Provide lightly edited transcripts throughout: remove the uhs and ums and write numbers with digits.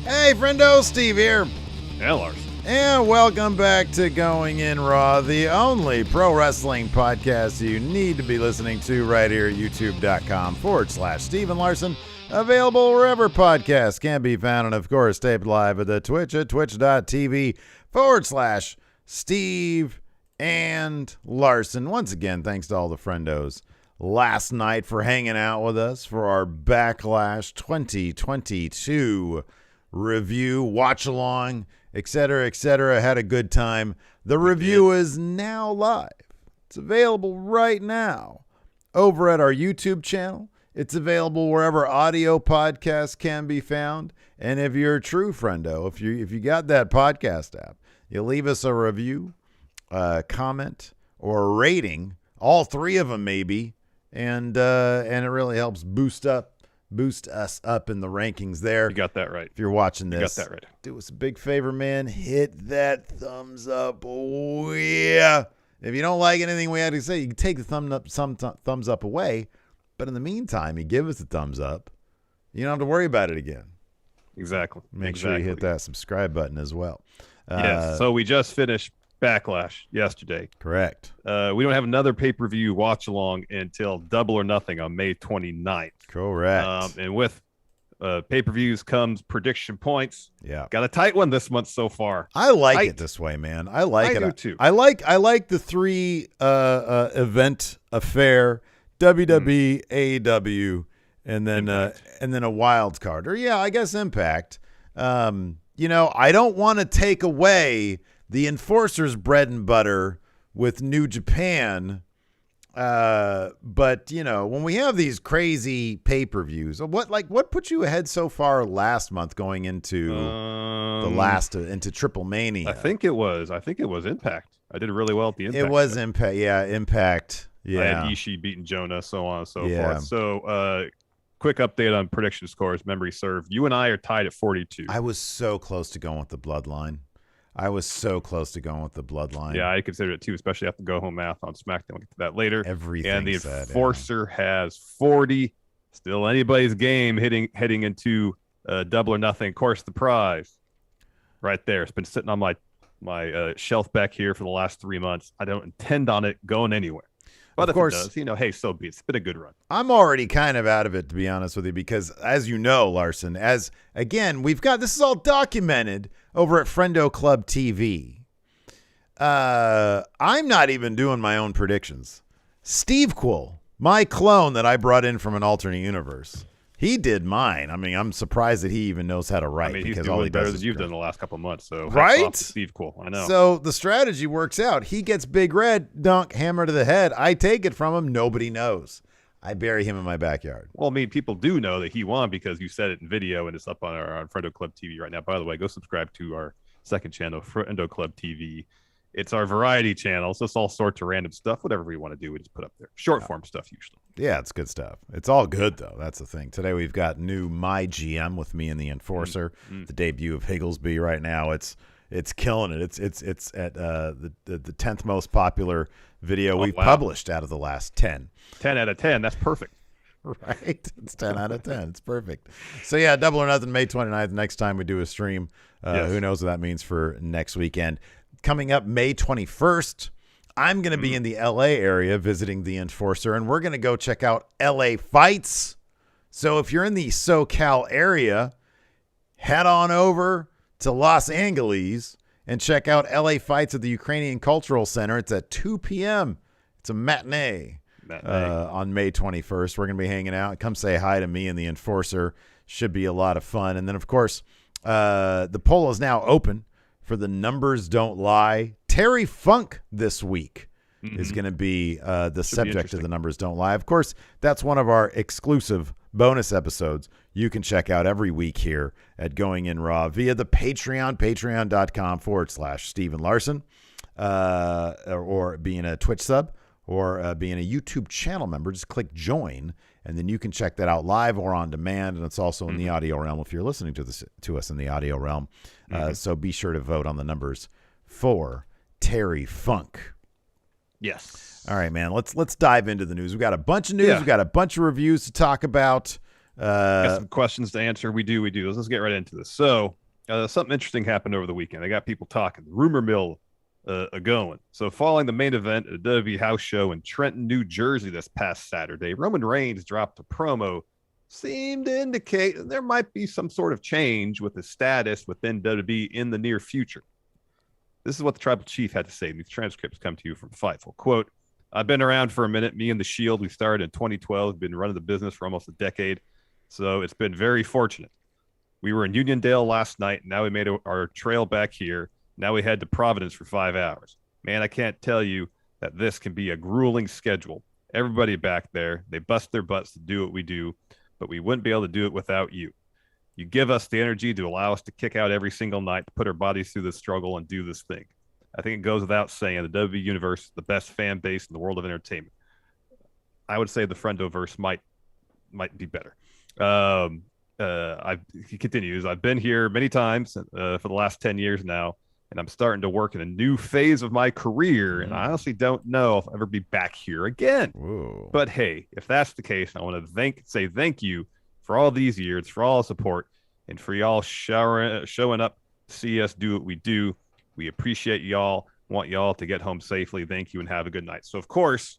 Hey, friendo, Steve here. Yeah, Larson. And welcome back to Going In Raw, the only pro wrestling podcast you need to be listening to right here at youtube.com/Steven Larson. Available wherever podcasts can be found, and of course, taped live at the Twitch at twitch.tv/Steve and Larson. Once again, thanks to all the friendos last night for hanging out with us for our Backlash 2022 review, watch along, etc., etc. Had a good time. The review is now live. It's available right now over at our YouTube channel. It's available wherever audio podcasts can be found. And if you're a true friendo, if you got that podcast app, you leave us a review, a comment, or a rating, all three of them maybe, and it really helps boost us up in the rankings there. You got that right. If you're watching this, you got that right. Do us a big favor, man. Hit that thumbs up. Oh, yeah. If you don't like anything we had to say, you can take the thumbs up away. But in the meantime, you give us a thumbs up. You don't have to worry about it again. Exactly. Make sure you hit that subscribe button as well. Yes. So we just finished Backlash yesterday. Correct. We don't have another pay-per-view watch-along until Double or Nothing on May 29th. Correct. And with pay-per-views comes prediction points. Yeah. Got a tight one this month so far. I like it this way, man. I like it. I do too. I like the three event affair, WWE, AEW, and then a wild card. Or I guess Impact. I don't want to take away the Enforcer's bread and butter with New Japan. But when we have these crazy pay-per-views, what put you ahead so far last month going into into Triple Mania? I think it was Impact. I did really well at the Impact. It was Impact. Yeah. Impact. Yeah. I had Ishii beating Jonah, so on and so forth. So, quick update on prediction scores. Memory serve. You and I are tied at 42. I was so close to going with the Bloodline. Yeah, I consider it too, especially after go home math on Smackdown. We'll get to that later. Everything and the said, Enforcer has 40. Still anybody's game heading into Double or Nothing. Of course, the prize right there. It's been sitting on my shelf back here for the last 3 months. I don't intend on it going anywhere. But of course, it does, hey, so be it. It's been a good run. I'm already kind of out of it, to be honest with you, because as you know, Larson, this is all documented over at Friendo Club TV. I'm not even doing my own predictions. Steve Quill, my clone that I brought in from an alternate universe, he did mine. I mean, I'm surprised that he even knows how to write. He's because doing all he better does than you've done the last couple of months. So right, Steve Quill, I know. So the strategy works out. He gets Big Red, dunk, hammer to the head. I take it from him. Nobody knows. I bury him in my backyard. Well, people do know that he won because you said it in video, and it's up on Friendo Club TV right now. By the way, go subscribe to our second channel, Friendo Club TV. It's our variety channel, so it's all sorts of random stuff. Whatever we want to do, we just put up there. Short form stuff usually. Yeah, it's good stuff. It's all good, though. That's the thing. Today we've got new My GM with me and the Enforcer. The debut of Higglesby right now. It's killing it. It's at the 10th most popular video we've published out of the last 10. 10 out of 10. That's perfect. Right? It's 10 out of 10. It's perfect. So, Double or Nothing, May 29th. Next time we do a stream. Yes. Who knows what that means for next weekend. Coming up May 21st, I'm going to be in the LA area visiting the Enforcer, and we're going to go check out LA fights. So if you're in the SoCal area, head on over to Los Angeles and check out LA fights at the Ukrainian Cultural Center. It's at 2 p.m. It's a matinee. On May 21st. We're going to be hanging out. Come say hi to me and the Enforcer. Should be a lot of fun. And then, of course, the poll is now open for the Numbers Don't Lie. Terry Funk this week is going to be the subject of the Numbers Don't Lie. Of course, that's one of our exclusive bonus episodes you can check out every week here at Going In Raw via the Patreon, patreon.com/Steven Larson, or being a Twitch sub or being a YouTube channel member. Just click join, and then you can check that out live or on demand, and it's also in the audio realm if you're listening to us in the audio realm. So be sure to vote on the numbers for Terry Funk. Yes. All right, man. Let's dive into the news. We've got a bunch of news. We've got a bunch of reviews to talk about. Got some questions to answer. We do. Let's get right into this. So, something interesting happened over the weekend. I got people talking. The rumor mill going. So, following the main event at a WWE house show in Trenton, New Jersey this past Saturday, Roman Reigns dropped a promo, seemed to indicate that there might be some sort of change with his status within WWE in the near future. This is what the Tribal Chief had to say. These transcripts come to you from Fightful. Quote, I've been around for a minute. Me and The Shield, we started in 2012, been running the business for almost a decade. So it's been very fortunate. We were in Uniondale last night. Now we made our trail back here. Now we head to Providence for 5 hours. Man, I can't tell you that this can be a grueling schedule. Everybody back there, they bust their butts to do what we do, but we wouldn't be able to do it without you. You give us the energy to allow us to kick out every single night, to put our bodies through this struggle and do this thing. I think it goes without saying the WWE Universe is the best fan base in the world of entertainment. I would say the Friendoverse might be better. He continues, I've been here many times for the last 10 years now, and I'm starting to work in a new phase of my career, and I honestly don't know if I'll ever be back here again. Whoa. But hey, if that's the case, I want to say thank you for all these years, for all the support, and for y'all showing up to see us do what we do. We appreciate y'all, want y'all to get home safely. Thank you and have a good night. So, of course,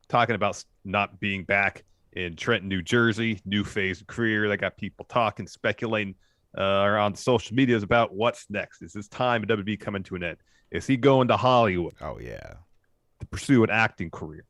talking about not being back in Trenton, New Jersey, new phase of career. They got people talking, speculating around social medias about what's next. Is his time at WWE coming to an end? Is he going to Hollywood? Oh, yeah. To pursue an acting career?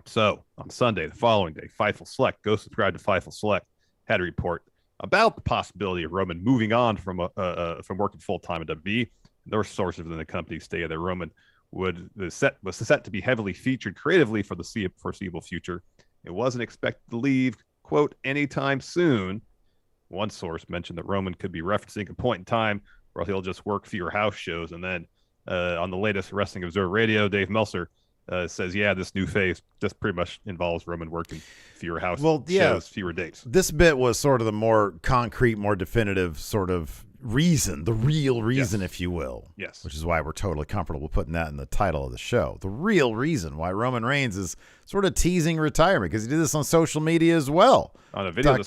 So on Sunday, the following day, Fightful Select, go subscribe to Fightful Select, had a report about the possibility of Roman moving on from working full time at WWE. Their sources within the company stated that Roman was set to be heavily featured creatively for the foreseeable future. It wasn't expected to leave, quote, anytime soon. One source mentioned that Roman could be referencing a point in time where he'll just work fewer house shows. And then on the latest Wrestling Observer Radio, Dave Meltzer says, yeah, this new phase just pretty much involves Roman working fewer house shows, fewer dates. This bit was sort of the more concrete, more definitive sort of reason, the real reason, if you will. Yes. Which is why we're totally comfortable putting that in the title of the show. The real reason why Roman Reigns is sort of teasing retirement, because he did this on social media as well. On a video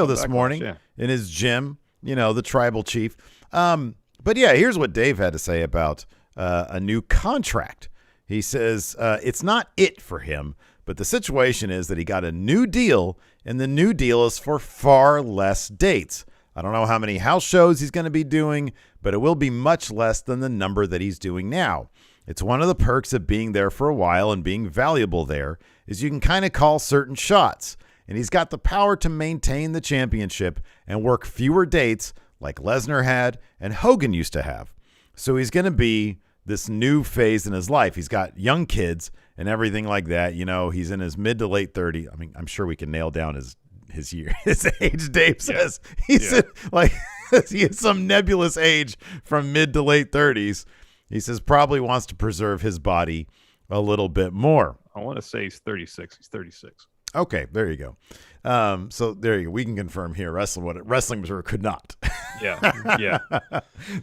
this morning. In his gym, the Tribal Chief. But yeah, here's what Dave had to say about a new contract. He says it's not it for him, but the situation is that he got a new deal, and the new deal is for far less dates. I don't know how many house shows he's going to be doing, but it will be much less than the number that he's doing now. It's one of the perks of being there for a while and being valuable there is you can kind of call certain shots, and he's got the power to maintain the championship and work fewer dates like Lesnar had and Hogan used to have. So he's going to be this new phase in his life. He's got young kids and everything like that. He's in his mid to late 30s. I mean, I'm sure we can nail down his age. Dave says he's he has some nebulous age from mid to late 30s. He says probably wants to preserve his body a little bit more. I want to say he's 36. He's 36. Okay, there you go. So there you go. We can confirm here. Wrestling Observer could not. Yeah.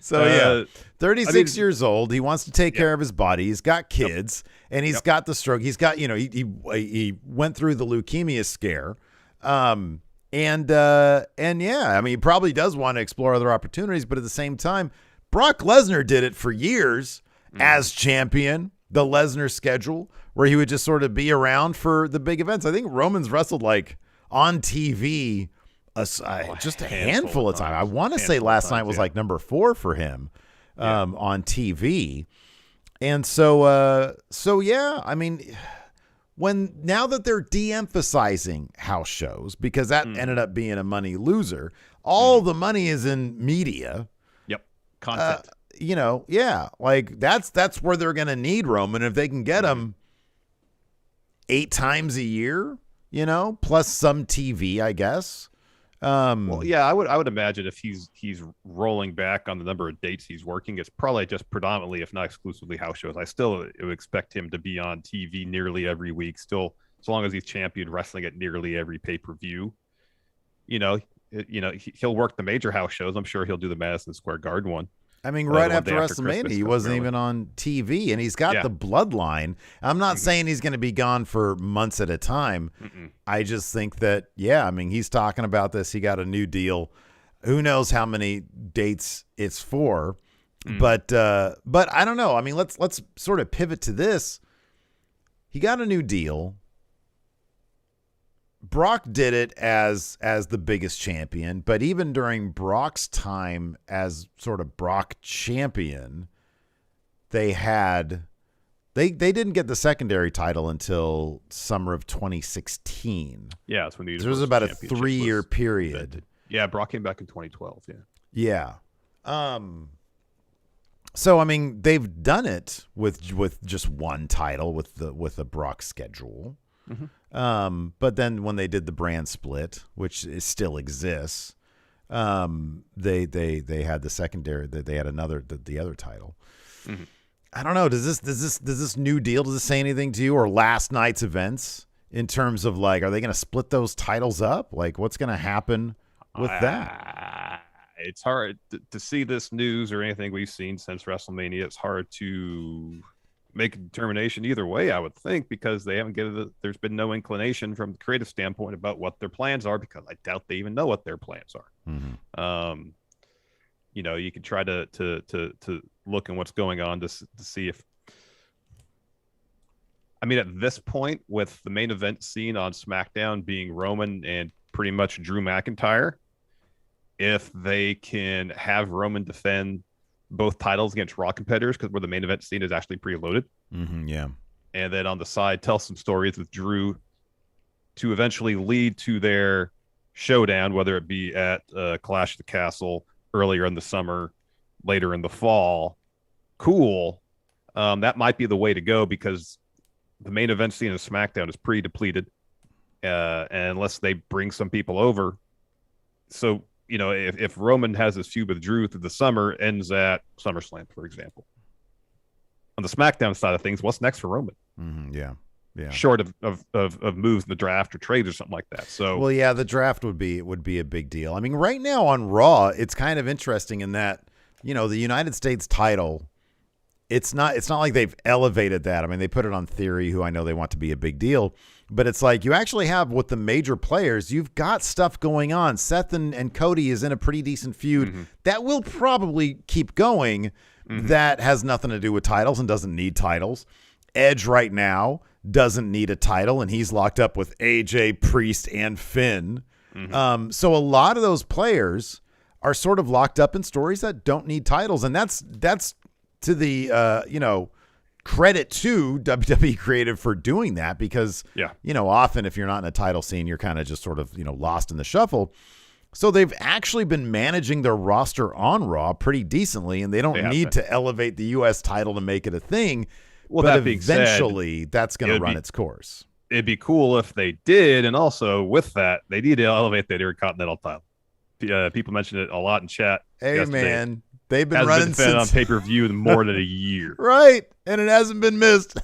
So 36 years old. He wants to take care of his body. He's got kids, and he's got the stroke. He's got he went through the leukemia scare. And yeah, I mean, he probably does want to explore other opportunities, but at the same time, Brock Lesnar did it for years as champion, the Lesnar schedule, where he would just sort of be around for the big events. I think Roman's wrestled like on TV just a handful of times. I want to say last night was like number 4 for him on TV. And so yeah, I mean, now that they're de-emphasizing house shows, because that ended up being a money loser, all the money is in media. Yep. Content. Like that's where they're going to need Roman. If they can get him 8 times a year, plus some TV, I guess. Well, yeah, I would imagine if he's rolling back on the number of dates he's working, it's probably just predominantly, if not exclusively, house shows. I still would expect him to be on TV nearly every week, still, as long as he's champion wrestling at nearly every pay-per-view. He'll work the major house shows. I'm sure he'll do the Madison Square Garden one. I mean, right the one after day after WrestleMania, Christmas, he wasn't primarily. even on TV, and he's got Yeah. the bloodline. I'm not saying he's going to be gone for months at a time. I just think that, yeah, I mean, he's talking about this. He got a new deal. Who knows how many dates it's for? But I don't know. I mean, let's sort of pivot to this. He got a new deal. Brock did it as the biggest champion, but even during Brock's time as sort of Brock champion, they didn't get the secondary title until summer of 2016. Yeah, that's when the So it was about a 3-year period. invented. Yeah, Brock came back in 2012. Yeah. So I mean, they've done it with just one title with the Brock schedule. But then when they did the brand split, which still exists, they had the secondary. They had the other title. I don't know. Does this new deal, does this say anything to you, or last night's events in terms of like, are they going to split those titles up? Like, what's going to happen with that? It's hard to see this news or anything we've seen since WrestleMania. It's hard to make a determination either way, I would think, because they haven't given there's been no inclination from the creative standpoint about what their plans are, because I doubt they even know what their plans are. You know, you could try to look at what's going on to see if, I mean, at this point, with the main event scene on SmackDown being Roman and pretty much Drew McIntyre, if they can have Roman defend both titles against Raw competitors, because where the main event scene is actually preloaded. Yeah. And then on the side, tell some stories with Drew to eventually lead to their showdown, whether it be at Clash of the Castle earlier in the summer, later in the fall. Cool. That might be the way to go, because the main event scene of SmackDown is pretty depleted, and unless they bring some people over. So, you know, if Roman has this feud with Drew through the summer, ends at SummerSlam, for example. On the SmackDown side of things, what's next for Roman? Yeah. Short of moves in the draft or trades or something like that. So, well, yeah, the draft would be a big deal. I mean, right now on Raw, it's kind of interesting in that, you know, the United States title, it's not like they've elevated that. I mean, they put it on Theory, who I know they want to be a big deal. But it's like you actually have, with the major players, you've got stuff going on. Seth and Cody is in a pretty decent feud that will probably keep going. That has nothing to do with titles and doesn't need titles. Edge right now doesn't need a title, and he's locked up with AJ, Priest, and Finn. So a lot of those players are sort of locked up in stories that don't need titles, and that's to the credit to WWE Creative for doing that, because, often if you're not in a title scene, you're kind of just sort of, lost in the shuffle. So they've actually been managing their roster on Raw pretty decently, and they don't need to elevate the U.S. title to make it a thing. Well, but that being eventually said, that's going to run its course. It'd be cool if they did, and also with that, they need to elevate the Intercontinental title. People mentioned it a lot in chat. Hey, yesterday. man. They've been running since on pay-per-view in more than a year. Right. And it hasn't been missed.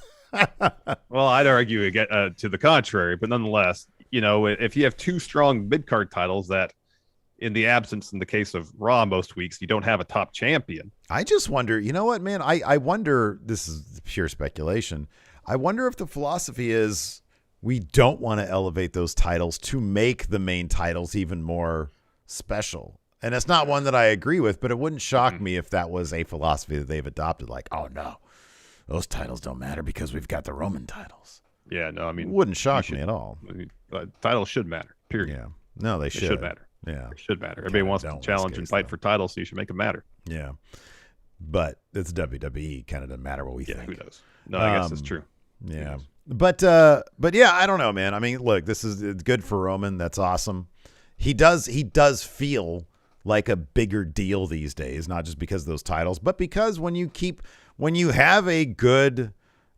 Well, I'd argue to the contrary, but nonetheless, if you have two strong mid-card titles that, in the absence, in the case of Raw most weeks, you don't have a top champion. I just wonder, you know what, man? I wonder, this is pure speculation. I wonder if the philosophy is we don't want to elevate those titles to make the main titles even more special. And it's not one that I agree with, but it wouldn't shock me if that was a philosophy that they've adopted. Like, oh, no, those titles don't matter because we've got the Roman titles. Yeah, no, I mean, it wouldn't shock me at all. Titles should matter, period. Yeah. No, they should. They should matter. Yeah. It should matter. Everybody wants to challenge and fight for titles, so you should make them matter. Yeah. But it's WWE. Kind of doesn't matter what we think. Who knows? No, I guess it's true. Yeah. But yeah, I don't know, man. I mean, look, it's good for Roman. That's awesome. He does feel like a bigger deal these days, not just because of those titles, but because when you have a good,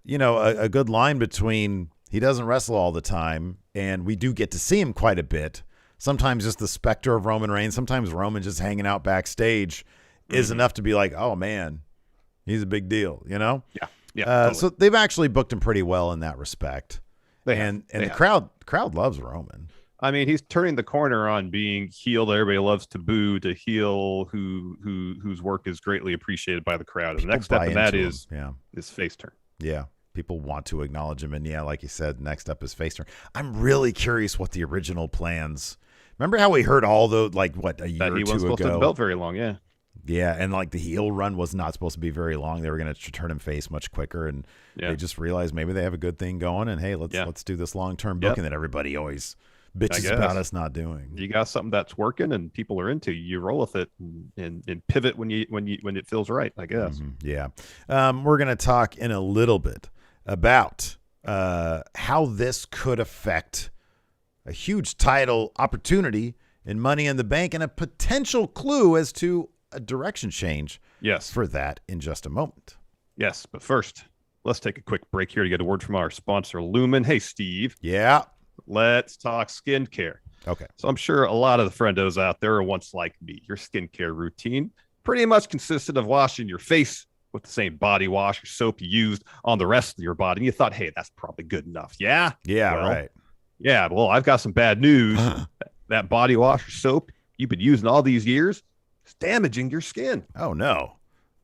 a good line between he doesn't wrestle all the time and we do get to see him quite a bit. Sometimes just the specter of Roman Reigns, sometimes Roman just hanging out backstage is enough to be like, oh man, he's a big deal, Yeah. Totally. So they've actually booked him pretty well in that respect. The crowd loves Roman. I mean, he's turning the corner on being heel that everybody loves to boo to heel whose work is greatly appreciated by the crowd. And the next step in that is face turn. Yeah. People want to acknowledge him. And yeah, like you said, next up is face turn. I'm really curious what the original plans. Remember how we heard all the, like, what, a year or two ago? That he wasn't supposed to have the belt very long, yeah. Yeah, and like the heel run was not supposed to be very long. They were going to turn him face much quicker, and they just realized maybe they have a good thing going. And hey, let's do this long-term booking that everybody always bitches about us not doing. You got something that's working and people are into. You roll with it and pivot when it feels right, I guess. Yeah, we're going to talk in a little bit about how this could affect a huge title opportunity in Money in the Bank and a potential clue as to a direction change for that in just a moment. Yes, but first, let's take a quick break here to get a word from our sponsor, Lumen. Hey, Steve. Yeah. Let's talk skincare. Okay. So I'm sure a lot of the friendos out there are once like me. Your skincare routine pretty much consisted of washing your face with the same body wash or soap you used on the rest of your body. And you thought, hey, that's probably good enough. Yeah? Yeah, right. Yeah, well, I've got some bad news. That body wash or soap you've been using all these years, it's damaging your skin. Oh, no.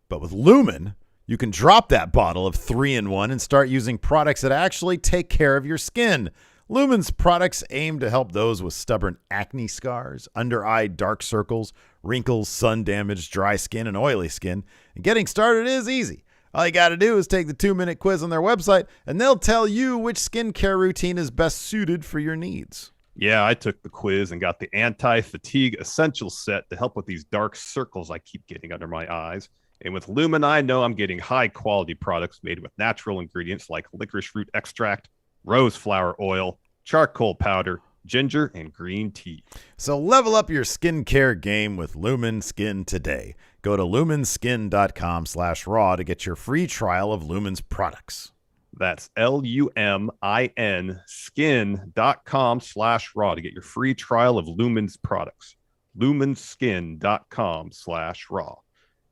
But with Lumen, you can drop that bottle of 3-in-1 and start using products that actually take care of your skin. Lumen's products aim to help those with stubborn acne scars, under-eye dark circles, wrinkles, sun damage, dry skin, and oily skin. And getting started is easy. All you got to do is take the 2-minute quiz on their website, and they'll tell you which skincare routine is best suited for your needs. Yeah, I took the quiz and got the anti-fatigue essential set to help with these dark circles I keep getting under my eyes. And with Lumen, I know I'm getting high-quality products made with natural ingredients like licorice root extract, rose flower oil, charcoal powder, ginger, and green tea. So level up your skincare game with Lumen Skin today. Go to lumenskin.com/raw to get your free trial of Lumen's products. That's LUMIN skin.com/raw to get your free trial of Lumen's products. Lumenskin.com/raw.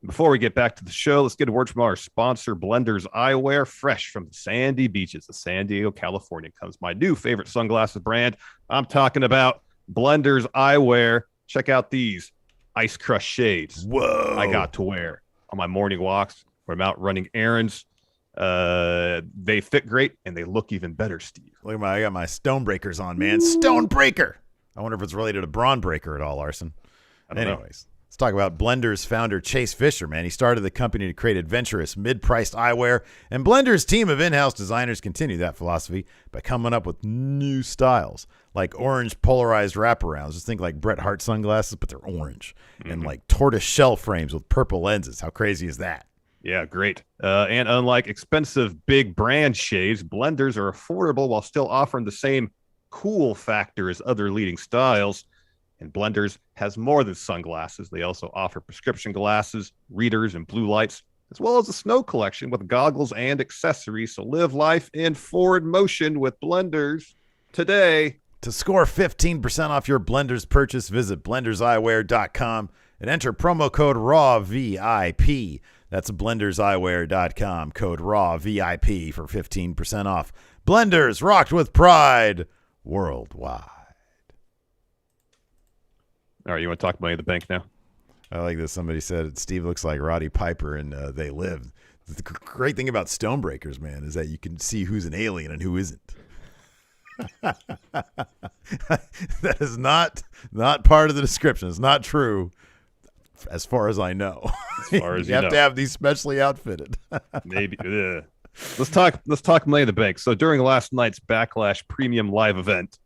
Before we get back to the show, let's get a word from our sponsor, Blenders Eyewear, fresh from the sandy beaches of San Diego, California. Comes my new favorite sunglasses brand. I'm talking about Blenders Eyewear. Check out these Ice Crush shades. Whoa! I got to wear on my morning walks when I'm out running errands. They fit great and they look even better, Steve. Look, I got my Stonebreakers on, man. Stonebreaker. I wonder if it's related to Braun Breaker at all, Larson. Anyways. Let's talk about Blenders founder Chase Fisher, man. He started the company to create adventurous, mid-priced eyewear, and Blenders' team of in-house designers continue that philosophy by coming up with new styles, like orange polarized wraparounds. Just think like Bret Hart sunglasses, but they're orange, and like tortoise shell frames with purple lenses. How crazy is that? Yeah, great. And unlike expensive big brand shades, Blenders are affordable while still offering the same cool factor as other leading styles. And Blenders has more than sunglasses. They also offer prescription glasses, readers, and blue lights, as well as a snow collection with goggles and accessories. So live life in forward motion with Blenders today. To score 15% off your Blenders purchase, visit blenderseyewear.com and enter promo code RAWVIP. That's blenderseyewear.com, code RAWVIP for 15% off. Blenders, rocked with pride worldwide. All right, you want to talk Money in the Bank now? I like this. Somebody said Steve looks like Roddy Piper in They Live. The great thing about Stonebreakers, man, is that you can see who's an alien and who isn't. That is not part of the description. It's not true, as far as I know. As far as you have to have these specially outfitted. Maybe. Let's talk Money in the Bank. So during last night's Backlash Premium Live event,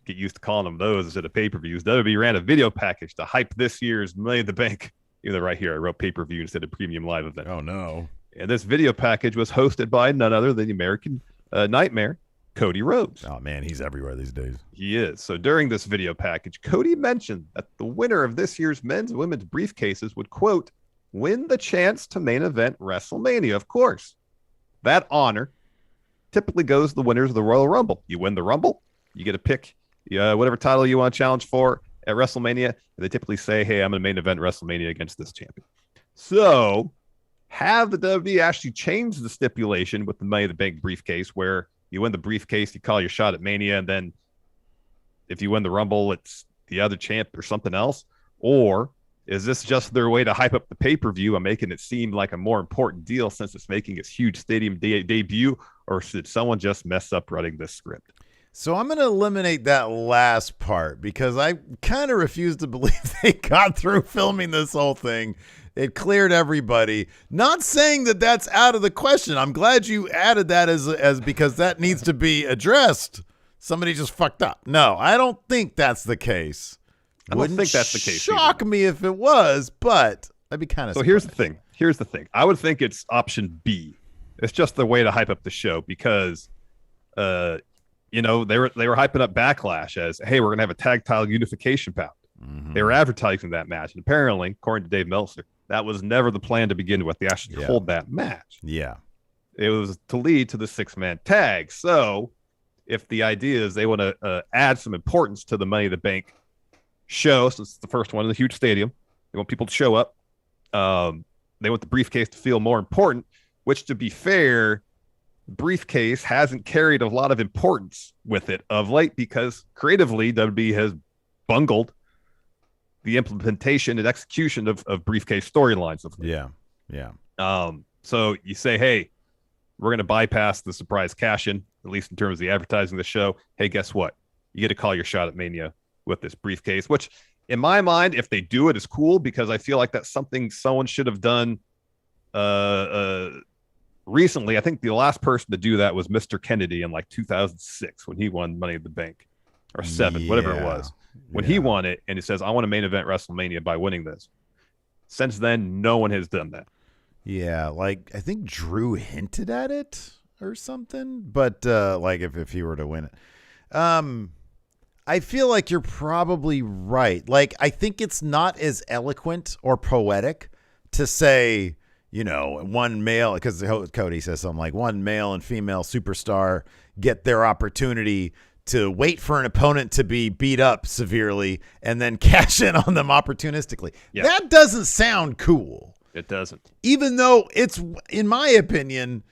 get used to calling them those instead of pay-per-views, WWE ran a video package to hype this year's Money in the Bank. Even though right here I wrote pay-per-view instead of Premium Live event. Oh, no. And this video package was hosted by none other than the American Nightmare, Cody Rhodes. Oh, man, he's everywhere these days. He is. So during this video package, Cody mentioned that the winner of this year's men's and women's briefcases would, quote, win the chance to main event WrestleMania. Of course, that honor typically goes to the winners of the Royal Rumble. You win the Rumble, you get to pick whatever title you want to challenge for at WrestleMania. They typically say, hey, I'm going to main event WrestleMania against this champion. So have the WWE actually change the stipulation with the Money in the Bank briefcase where you win the briefcase, you call your shot at Mania, and then if you win the Rumble, it's the other champ or something else? Or is this just their way to hype up the pay-per-view and making it seem like a more important deal since it's making its huge stadium debut? Or should someone just mess up writing this script? So I'm going to eliminate that last part because I kind of refuse to believe they got through filming this whole thing. It cleared everybody. Not saying that that's out of the question. I'm glad you added that as because that needs to be addressed. Somebody just fucked up. No, I don't think that's the case. I don't think that's the case. Shock me if it was, but I'd be kind of. So here's the thing. I would think it's option B. It's just the way to hype up the show because, you know, they were hyping up Backlash as, hey, we're gonna have a tag title unification bout. Mm-hmm. They were advertising that match, and apparently, according to Dave Meltzer, that was never the plan to begin with. They actually hold that match. Yeah, it was to lead to the 6-man tag. So, if the idea is they want to add some importance to the Money in the Bank show, since it's the first one in the huge stadium, they want people to show up. They want the briefcase to feel more important. Which, to be fair, briefcase hasn't carried a lot of importance with it of late because creatively WWE has bungled the implementation and execution of briefcase storylines. Yeah. So you say, hey, we're going to bypass the surprise cash-in, at least in terms of the advertising of the show. Hey, guess what? You get to call your shot at Mania with this briefcase, which in my mind, if they do it, is cool because I feel like that's something someone should have done recently. I think the last person to do that was Mr. Kennedy in like 2006 when he won Money in the Bank or 7, whatever it was. When he won it and he says, I want to main event WrestleMania by winning this. Since then, no one has done that. Yeah, like I think Drew hinted at it or something, but like if he were to win it. I feel like you're probably right. Like I think it's not as eloquent or poetic to say, you know, one male, because Cody says something like one male and female superstar get their opportunity to wait for an opponent to be beat up severely and then cash in on them opportunistically. Yeah. That doesn't sound cool. It doesn't. Even though it's, in my opinion,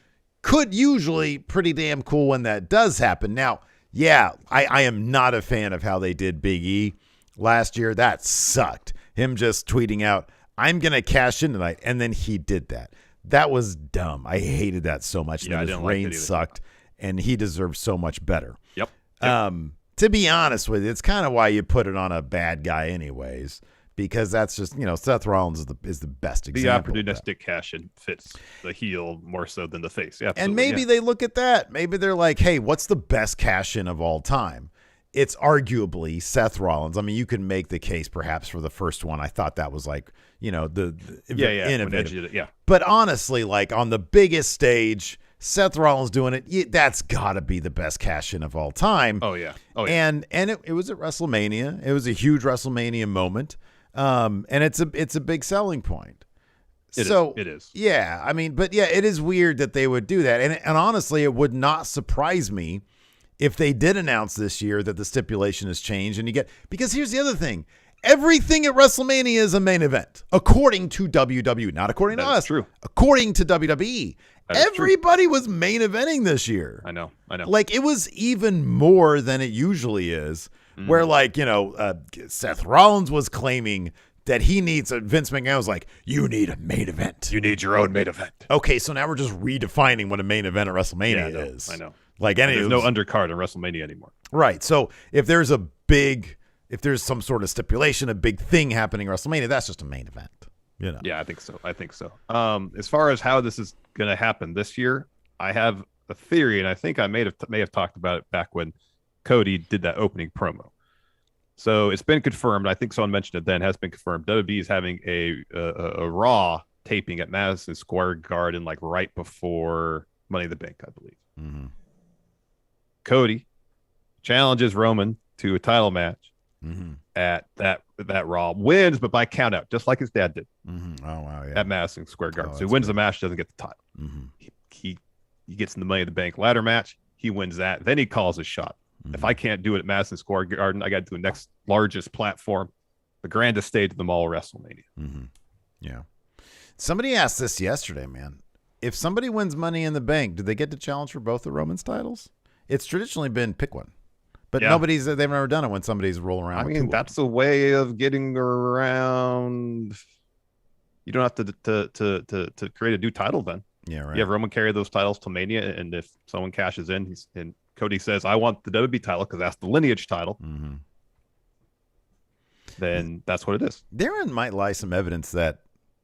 could usually pretty damn cool when that does happen. Now, yeah, I am not a fan of how they did Big E last year. That sucked. Him just tweeting out, I'm going to cash in tonight. And then he did that. That was dumb. I hated that so much. Yeah, his reign sucked, and he deserved so much better. Yep. To be honest with you, it's kind of why you put it on a bad guy anyways, because that's just, you know, Seth Rollins is the best example. The opportunistic cash-in fits the heel more so than the face. Yeah, and maybe they look at that. Maybe they're like, hey, what's the best cash-in of all time? It's arguably Seth Rollins. I mean, you can make the case perhaps for the first one. I thought that was like, you know, the innovative. Yeah. But honestly, like on the biggest stage, Seth Rollins doing it, that's got to be the best cash-in of all time. Oh, yeah. And it was at WrestleMania. It was a huge WrestleMania moment. And it's a big selling point. It is. Yeah. I mean, but yeah, it is weird that they would do that. And honestly, it would not surprise me if they did announce this year that the stipulation has changed because here's the other thing. Everything at WrestleMania is a main event, according to WWE, not according to us. True. According to WWE. Everybody was main eventing this year. I know. Like it was even more than it usually is, where like, you know, Seth Rollins was claiming that he needs Vince McMahon was like, you need a main event. You need your own main event. Okay, so now we're just redefining what a main event at WrestleMania is. I know. Like there's no undercard in WrestleMania anymore. Right. So if there's some sort of stipulation, a big thing happening at WrestleMania, that's just a main event. You know? Yeah, I think so. As far as how this is going to happen this year, I have a theory, and I think I may have talked about it back when Cody did that opening promo. So it's been confirmed. I think someone mentioned it then. Has been confirmed. WWE is having a Raw taping at Madison Square Garden, like right before Money in the Bank, I believe. Mm-hmm. Cody challenges Roman to a title match at that Raw, wins, but by count out, just like his dad did. Mm-hmm. Oh wow, yeah. At Madison Square Garden. So he wins the match, doesn't get the title. Mm-hmm. He gets in the Money in the Bank ladder match. He wins that. Then he calls his shot. Mm-hmm. If I can't do it at Madison Square Garden, I got to do the next largest platform, the grandest stage of them all, WrestleMania. Mm-hmm. Yeah. Somebody asked this yesterday, man. If somebody wins Money in the Bank, do they get to challenge for both the Roman's titles? It's traditionally been pick one. But they've never done it when somebody's rolling around. I mean, that's a way of getting around. You don't have to create a new title then. Yeah, right. You have Roman carry those titles to Mania, and if someone cashes in, and Cody says, "I want the WWE title because that's the lineage title," then that's what it is. Therein might lie some evidence that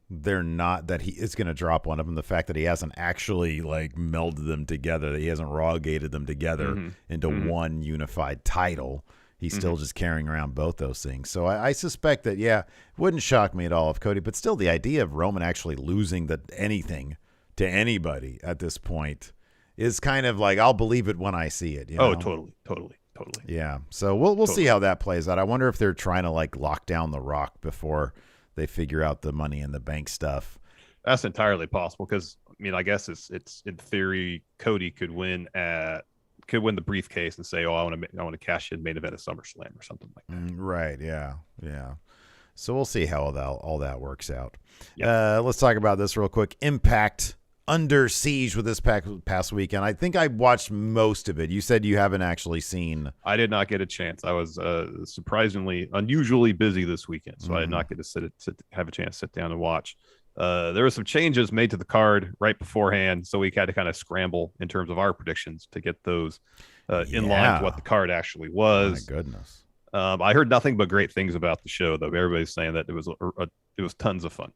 that he is going to drop one of them. The fact that he hasn't actually like melded them together, that he hasn't rawgated them together into one unified title. He's still just carrying around both those things. So I suspect that, it wouldn't shock me at all if Cody, but still the idea of Roman actually losing anything to anybody at this point is kind of like, I'll believe it when I see it. You know? Totally. Yeah. So we'll see how that plays out. I wonder if they're trying to like lock down The Rock before they figure out the Money in the Bank stuff. That's entirely possible because, I mean, I guess it's in theory, Cody could win the briefcase and say, "Oh, I want to cash in main event at SummerSlam" or something like that. Right? Yeah. So we'll see how all that works out. Yep. Let's talk about this real quick. Impact under siege with this past weekend. I think I watched most of it. You said you haven't actually seen. I did not get a chance. I was unusually busy this weekend, so I did not get to have a chance to sit down and watch. There were some changes made to the card right beforehand, so we had to kind of scramble in terms of our predictions to get those in line with what the card actually was. Oh, my goodness. I heard nothing but great things about the show, though. Everybody's saying that it was tons of fun.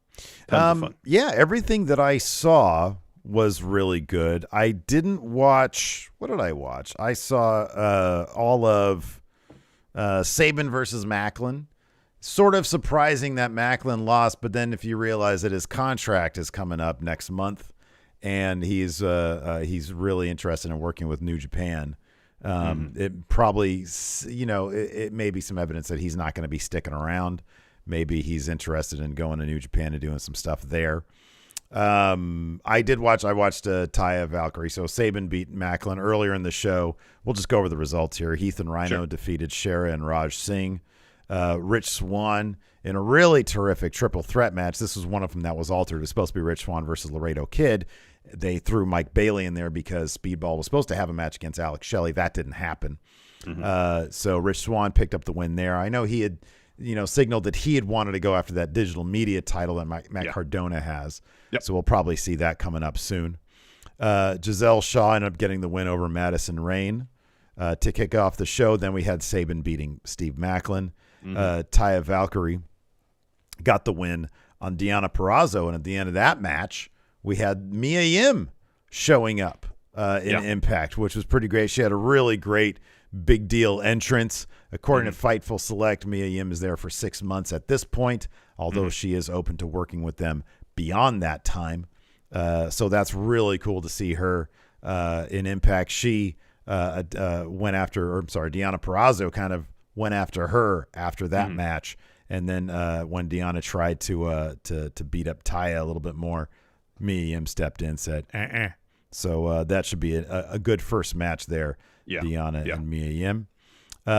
Tons of fun. Yeah, everything that I saw was really good. I didn't watch. What did I watch? I saw all of Sabin versus Macklin. Sort of surprising that Macklin lost, but then if you realize that his contract is coming up next month, and he's really interested in working with New Japan. It probably, it may be some evidence that he's not going to be sticking around. Maybe he's interested in going to New Japan and doing some stuff there. I watched Taya Valkyrie. So Sabin beat Macklin earlier in the show. We'll just go over the results here. Heath and Rhino defeated Shera and Raj Singh. Rich Swann in a really terrific triple threat match. This was one of them that was altered. It was supposed to be Rich Swann versus Laredo Kid. They threw Mike Bailey in there because Speedball was supposed to have a match against Alex Shelley. That didn't happen. So Rich Swann picked up the win there. I know he had, signaled that he had wanted to go after that digital media title that Matt Cardona has. Yep. So we'll probably see that coming up soon. Giselle Shaw ended up getting the win over Madison Rain to kick off the show. Then we had Sabin beating Steve Macklin. Taya Valkyrie got the win on Deonna Purrazzo, and at the end of that match, we had Mia Yim showing up in Impact, which was pretty great. She had a really great big deal entrance. According to Fightful Select, Mia Yim is there for 6 months at this point, although she is open to working with them beyond that time. So that's really cool to see her in Impact. She went after, Deonna Purrazzo kind of went after her after that match, and then when Deonna tried to beat up Taya a little bit more, Mia Yim stepped in, said, So that should be a good first match there, Deonna and Mia Yim.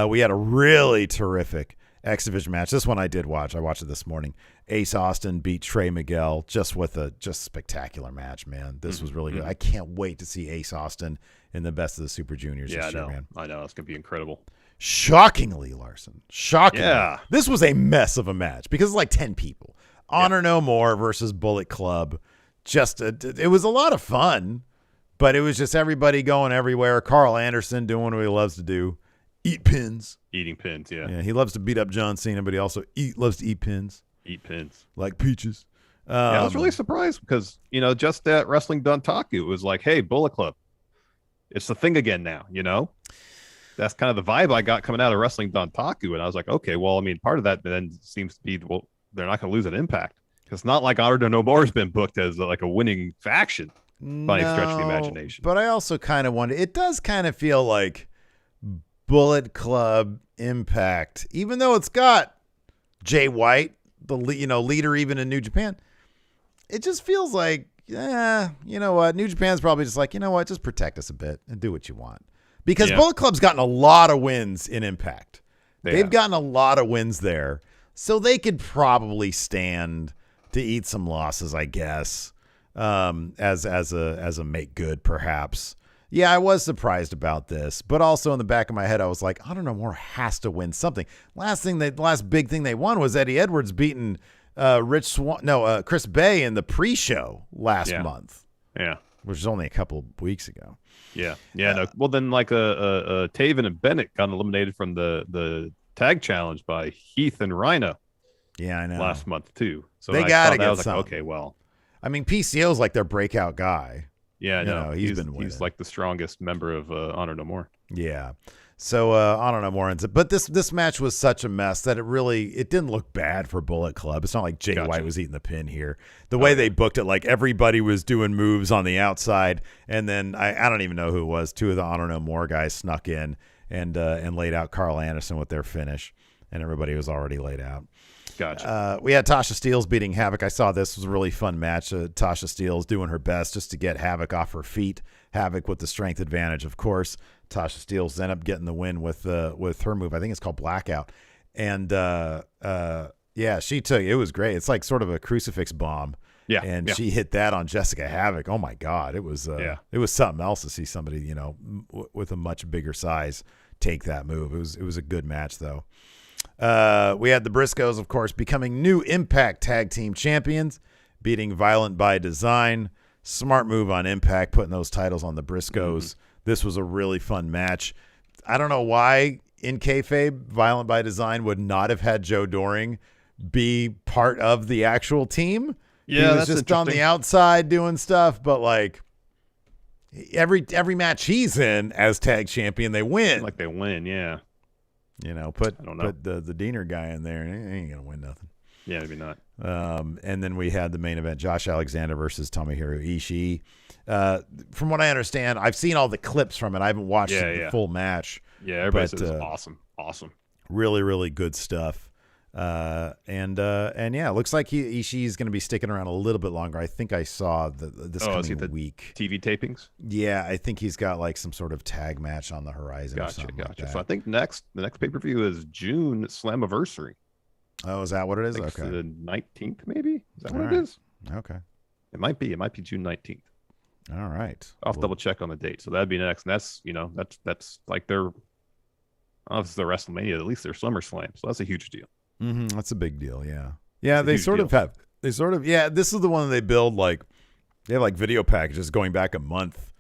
We had a really terrific X Division match. This one I did watch. I watched it this morning. Ace Austin beat Trey Miguel just with a spectacular match, man. This was really good. I can't wait to see Ace Austin in the Best of the Super Juniors this year, man. I know. It's going to be incredible. Shockingly, Larson. Shockingly. Yeah. This was a mess of a match because it's like 10 people. Honor No More versus Bullet Club. It was a lot of fun, but it was just everybody going everywhere. Carl Anderson doing what he loves to do. Eat pins. Eating pins, yeah. Yeah, he loves to beat up John Cena, but he also loves to eat pins. Eat pins. Like peaches. I was really surprised because, just at Wrestling Dontaku, it was like, hey, Bullet Club, it's the thing again now, That's kind of the vibe I got coming out of Wrestling Dontaku. And I was like, okay, well, I mean, part of that then seems to be, well, they're not going to lose an Impact. It's not like Honor No More has been booked as like a winning faction by any stretch of the imagination. But I also kind of wonder, it does kind of feel like Bullet Club Impact, even though it's got Jay White, the leader even in New Japan, it just feels like, you know what? New Japan's probably just like, you know what? Just protect us a bit and do what you want. Because Bullet Club's gotten a lot of wins in Impact. They've gotten a lot of wins there. So they could probably stand to eat some losses, I guess, as a make good, perhaps. Yeah, I was surprised about this, but also in the back of my head, I was like, Honor No More has to win something. The last big thing they won was Eddie Edwards beating Chris Bay in the pre-show last month. Yeah, which was only a couple weeks ago. Yeah. No, well, then Taven and Bennett got eliminated from the tag challenge by Heath and Rhino. Yeah, I know. Last month too. So they got to get something. Like, okay, well, I mean, PCO's like their breakout guy. Yeah, no, he's been winning. He's like the strongest member of Honor No More. Yeah. So Honor No More ends it. But this match was such a mess that it didn't look bad for Bullet Club. It's not like Jay White was eating the pin here. The way they booked it, like everybody was doing moves on the outside, and then I don't even know who it was. Two of the Honor No More guys snuck in and laid out Carl Anderson with their finish, and everybody was already laid out. Gotcha. We had Tasha Steelz beating Havoc. I saw this was a really fun match. Tasha Steelz doing her best just to get Havoc off her feet. Havoc with the strength advantage, of course. Tasha Steelz ended up getting the win with her move. I think it's called Blackout. And she took it. Was great. It's like sort of a crucifix bomb. Yeah. And she hit that on Jessica Havoc. Oh my God. It was it was something else to see somebody, with a much bigger size take that move. It was a good match though. We had the Briscoes, of course, becoming new Impact Tag Team Champions, beating Violent by Design. Smart move on Impact, putting those titles on the Briscoes. Mm-hmm. This was a really fun match. I don't know why in kayfabe, Violent by Design would not have had Joe Doring be part of the actual team. Yeah, he was just on the outside doing stuff, but like every match he's in as tag champion, they win. Like they win, yeah. Put the Diener guy in there, and he ain't gonna win nothing. Yeah, maybe not. And then we had the main event: Josh Alexander versus Tomohiro Ishii. From what I understand, I've seen all the clips from it. I haven't watched the full match. Yeah, everybody says it's awesome. Really, really good stuff. And it looks like Ishii is going to be sticking around a little bit longer. I think I saw this coming week. TV tapings? Yeah, I think he's got like some sort of tag match on the horizon. Gotcha. Like that. So I think the next pay-per-view is June Slammiversary. Oh, is that what it is? Okay. The 19th, maybe? Is that all what right. It is? Okay. It might be June 19th. All right. I'll double check on the date. So that'd be next. And that's like their, this is the WrestleMania, at least their SummerSlam. So that's a huge deal. Mm-hmm. That's a big deal. Yeah. Yeah. This is the one that they build like, they have like video packages going back a month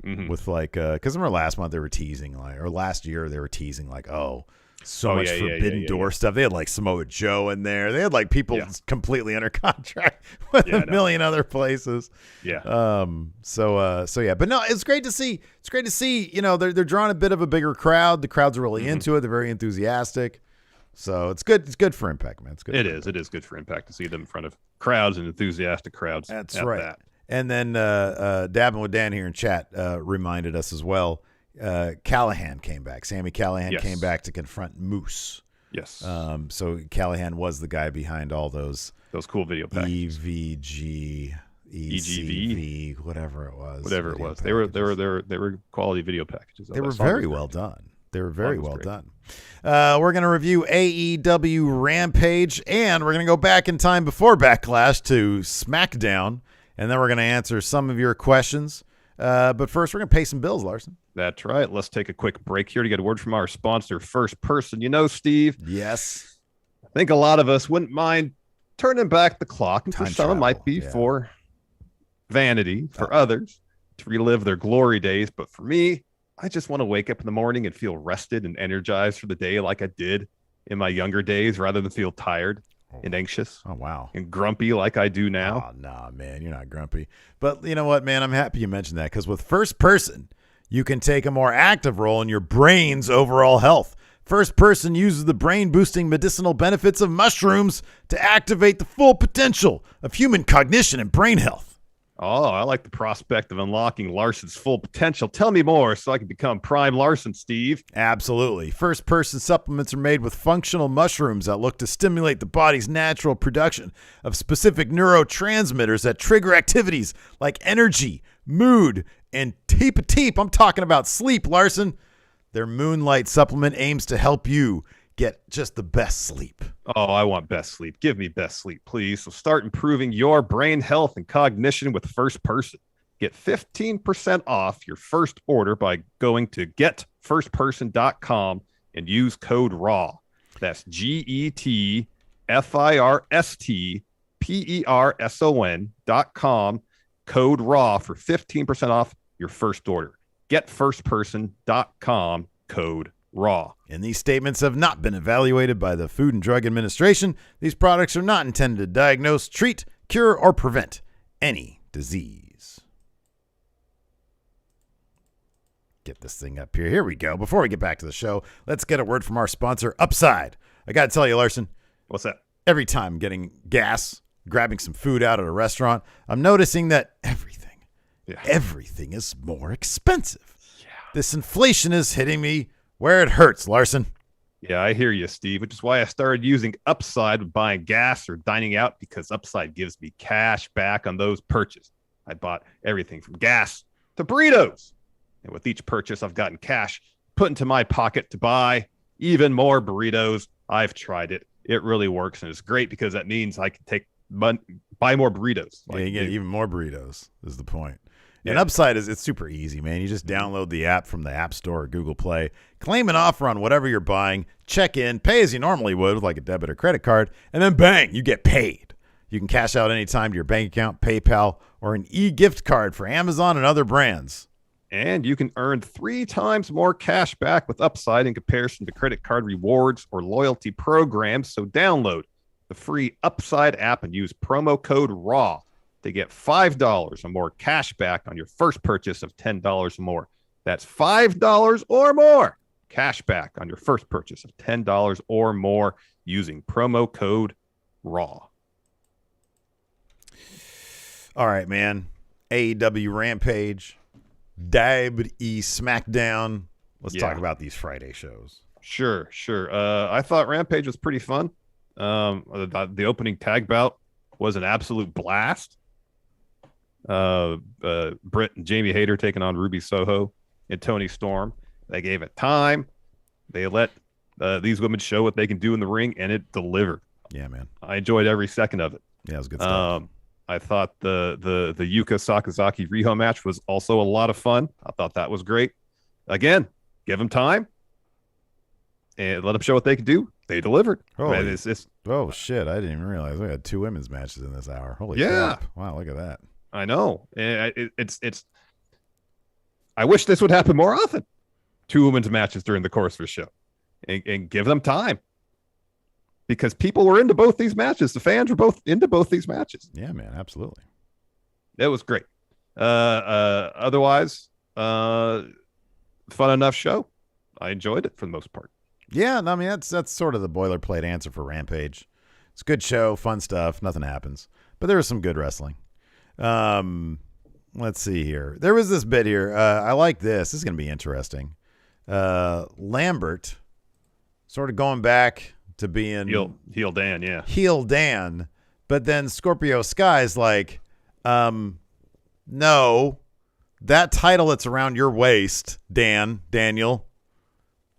with like, cause remember last month they were teasing or last year they were teasing like, much Forbidden Door stuff. They had like Samoa Joe in there. They had like people completely under contract with a million other places. Yeah. But no, it's great to see. It's great to see, they're drawing a bit of a bigger crowd. The crowds are really into it. They're very enthusiastic. So it's good. It's good for Impact, man. It's good. It is good for Impact to see them in front of crowds and enthusiastic crowds. That's right. And then Dabbing with Dan here in chat reminded us as well. Callahan came back. Sammy Callahan came back to confront Moose. Yes. So Callahan was the guy behind all those cool video packages. EVG, EGV, whatever it was. They were quality video packages. They were very well done. We're going to review AEW Rampage, and we're going to go back in time before Backlash to Smackdown, and then we're going to answer some of your questions. But first, we're going to pay some bills, Larson. That's right. Let's take a quick break here to get a word from our sponsor, First Person. Steve. Yes. I think a lot of us wouldn't mind turning back the clock. And for some, it might be for vanity. For others, to relive their glory days. But for me, I just want to wake up in the morning and feel rested and energized for the day like I did in my younger days rather than feel tired and anxious. Oh, wow. And grumpy like I do now. Oh, nah, man, you're not grumpy. But you know what, man? I'm happy you mentioned that because with First Person, you can take a more active role in your brain's overall health. First Person uses the brain-boosting medicinal benefits of mushrooms to activate the full potential of human cognition and brain health. Oh, I like the prospect of unlocking Larson's full potential. Tell me more so I can become Prime Larson, Steve. Absolutely. First Person supplements are made with functional mushrooms that look to stimulate the body's natural production of specific neurotransmitters that trigger activities like energy, mood, and teep. I'm talking about sleep, Larson. Their Moonlight supplement aims to help you get just the best sleep. Oh, I want best sleep. Give me best sleep, please. So start improving your brain health and cognition with First Person. Get 15% off your first order by going to getfirstperson.com and use code RAW. That's GETFIRSTPERSON.com, code RAW for 15% off your first order. Getfirstperson.com, code RAW. And these statements have not been evaluated by the Food and Drug Administration. These products are not intended to diagnose, treat, cure, or prevent any disease. Get this thing up here. Here we go. Before we get back to the show, let's get a word from our sponsor, Upside. I got to tell you, Larson. What's that? Every time getting gas, grabbing some food out at a restaurant, I'm noticing that everything is more expensive. Yeah. This inflation is hitting me where it hurts, Larson. Yeah, I hear you, Steve, which is why I started using Upside with buying gas or dining out, because Upside gives me cash back on those purchases. I bought everything from gas to burritos. And with each purchase, I've gotten cash put into my pocket to buy even more burritos. I've tried it. It really works, and it's great because that means I can buy more burritos. Yeah, you get even more burritos is the point. And Upside it's super easy, man. You just download the app from the App Store or Google Play, claim an offer on whatever you're buying, check in, pay as you normally would with like a debit or credit card, and then bang, you get paid. You can cash out anytime to your bank account, PayPal, or an e-gift card for Amazon and other brands. And you can earn 3 times more cash back with Upside in comparison to credit card rewards or loyalty programs. So download the free Upside app and use promo code RAW to get $5 or more cash back on your first purchase of $10 or more. That's $5 or more cash back on your first purchase of $10 or more using promo code RAW. All right, man. AEW Rampage. WWE Smackdown. Let's talk about these Friday shows. Sure. I thought Rampage was pretty fun. The opening tag bout was an absolute blast. Britt and Jamie Hayter taking on Ruby Soho and Toni Storm. They gave it time. They let these women show what they can do in the ring, and it delivered. Yeah, man. I enjoyed every second of it. Yeah, it was good stuff. I thought the Yuka Sakazaki Riho match was also a lot of fun. I thought that was great. Again, give them time and let them show what they can do. They delivered. Oh, shit. I didn't even realize we had 2 women's matches in this hour. Holy crap. Wow, look at that. I know. It's I wish this would happen more often. 2 women's matches during the course of a show and give them time. Because people were into both these matches. The fans were both into both these matches. Yeah, man, absolutely. It was great. Otherwise, fun enough show. I enjoyed it for the most part. Yeah, I mean, that's sort of the boilerplate answer for Rampage. It's a good show, fun stuff, nothing happens. But there was some good wrestling. Let's see here. There was this bit here. I like this. This is going to be interesting. Lambert sort of going back to being heel Dan, yeah. Heel Dan, but then Scorpio Sky's like, no, that title that's around your waist, Daniel,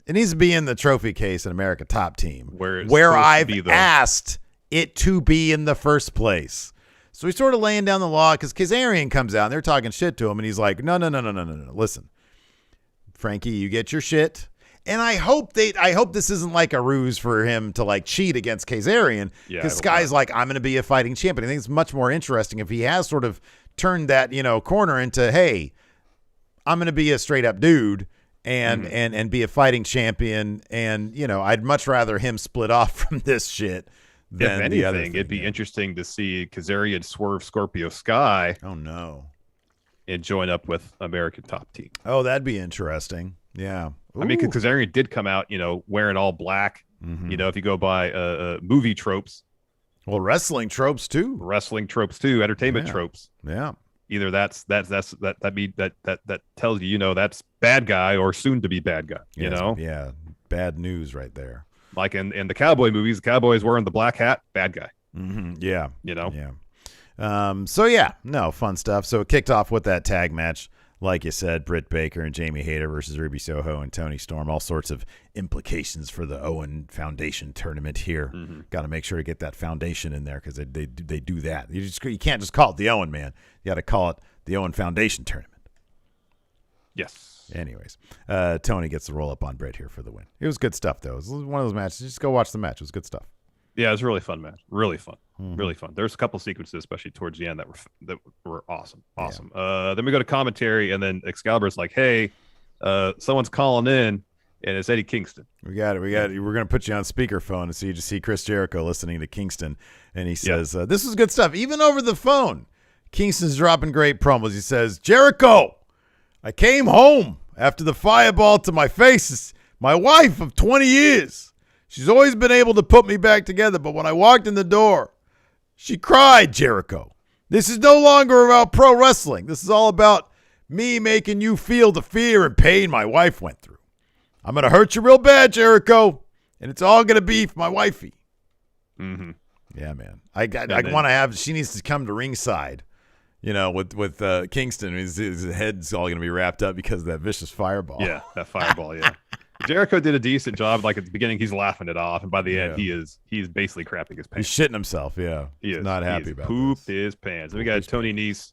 it needs to be in the trophy case in America Top Team, where I've asked it to be in the first place. So he's sort of laying down the law because Kazarian comes out and they're talking shit to him, and he's like, no. Listen, Frankie, you get your shit. And I hope this isn't like a ruse for him to like cheat against Kazarian, because Sky's like, I'm going to be a fighting champion. I think it's much more interesting if he has sort of turned that, corner into, hey, I'm going to be a straight up dude and be a fighting champion. And, I'd much rather him split off from this shit than if anything, the other thing. It'd be interesting to see Kazarian swerve Scorpio Sky. Oh, no. And join up with American Top Team. Oh, that'd be interesting. Yeah. Ooh. I mean, because Kazarian did come out, wearing all black. Mm-hmm. If you go by movie tropes. Well, wrestling tropes too. Entertainment tropes. Yeah. Either that tells you, that's bad guy or soon to be bad guy. Yeah. Bad news right there. Like in the cowboy movies, the cowboy's wearing the black hat, bad guy. Mm-hmm. Yeah. Yeah. Fun stuff. So it kicked off with that tag match. Like you said, Britt Baker and Jamie Hayter versus Ruby Soho and Toni Storm. All sorts of implications for the Owen Foundation tournament here. Mm-hmm. Got to make sure to get that foundation in there because they do that. You can't just call it the Owen, man. You got to call it the Owen Foundation tournament. Yes. Anyways, Tony gets the roll up on Britt here for the win. It was good stuff, though. It was one of those matches. Just go watch the match. It was good stuff. Yeah, it was a really fun match. Really fun. Really fun. There's a couple sequences, especially towards the end, that were awesome. Awesome. Yeah. Then we go to commentary, and then Excalibur's like, "Hey, someone's calling in, and it's Eddie Kingston." We got it. We're gonna put you on speakerphone, and so you just see Chris Jericho listening to Kingston, and he says, "This is good stuff, even over the phone." Kingston's dropping great promos. He says, "Jericho, I came home after the fireball to my face. My wife of 20 years. She's always been able to put me back together, but when I walked in the door, she cried, Jericho. This is no longer about pro wrestling. This is all about me making you feel the fear and pain my wife went through. I'm going to hurt you real bad, Jericho, and it's all going to be for my wifey." Mm-hmm. Yeah, man. I want to have – she needs to come to ringside, with Kingston. His head's all going to be wrapped up because of that vicious fireball. Yeah, that fireball, yeah. Jericho did a decent job. Like at the beginning, he's laughing it off, and by the end, he's basically crapping his pants. He's shitting himself. Yeah, he's not happy about it. Pooped his pants. And we got Tony Nese,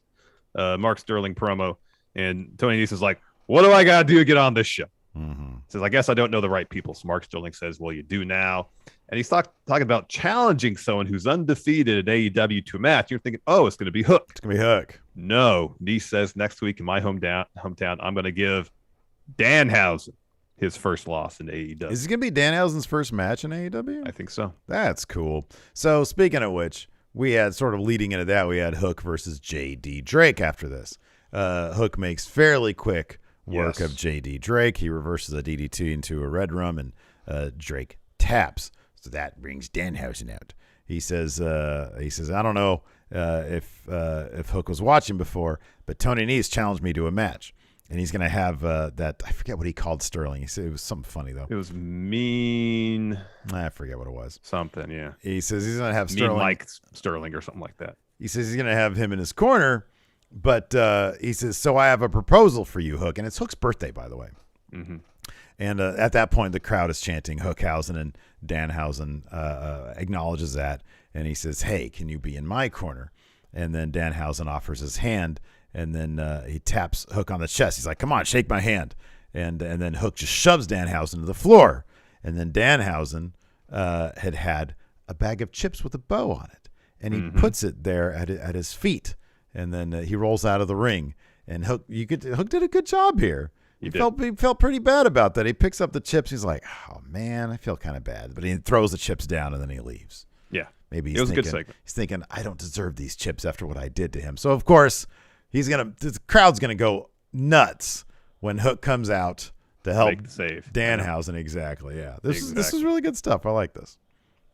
Mark Sterling promo, and Tony Nese is like, "What do I got to do to get on this show?" Mm-hmm. Says, "I guess I don't know the right people." So Mark Sterling says, "Well, you do now." And he's talking about challenging someone who's undefeated at AEW to a match. You're thinking, "Oh, it's going to be Hook." It's going to be Hook. No, Nese says next week in my hometown, I'm going to give Danhausen his first loss in AEW. Is it going to be Danhausen's first match in AEW? I think so. That's cool. So speaking of which, we had sort of leading into that, we had Hook versus JD Drake after this. Hook makes fairly quick work of JD Drake. He reverses a DDT into a Red Rum, and Drake taps. So that brings Danhausen out. He says, I don't know if Hook was watching before, but Tony Nese challenged me to a match. And he's going to have that, I forget what he called Sterling. He said it was something funny, though. It was mean. I forget what it was. Something, yeah. He says he's going to have Sterling. Mean Mike Sterling or something like that. He says he's going to have him in his corner, but he says, "So I have a proposal for you, Hook." And it's Hook's birthday, by the way. Mm-hmm. And at that point, the crowd is chanting Hookhausen, and Danhausen acknowledges that. And he says, "Hey, can you be in my corner?" And then Danhausen offers his hand. And then he taps Hook on the chest. He's like, "Come on, shake my hand." And then Hook just shoves Danhausen to the floor. And then Danhausen had a bag of chips with a bow on it. And he puts it there at his feet. And then he rolls out of the ring. And Hook did a good job here. He felt pretty bad about that. He picks up the chips. He's like, "Oh, man, I feel kind of bad." But he throws the chips down, and then he leaves. Yeah. Maybe it was a good segment. He's thinking, "I don't deserve these chips after what I did to him." So, of course, the crowd's gonna go nuts when Hook comes out to help save Danhausen. Exactly. Yeah. This is really good stuff. I like this.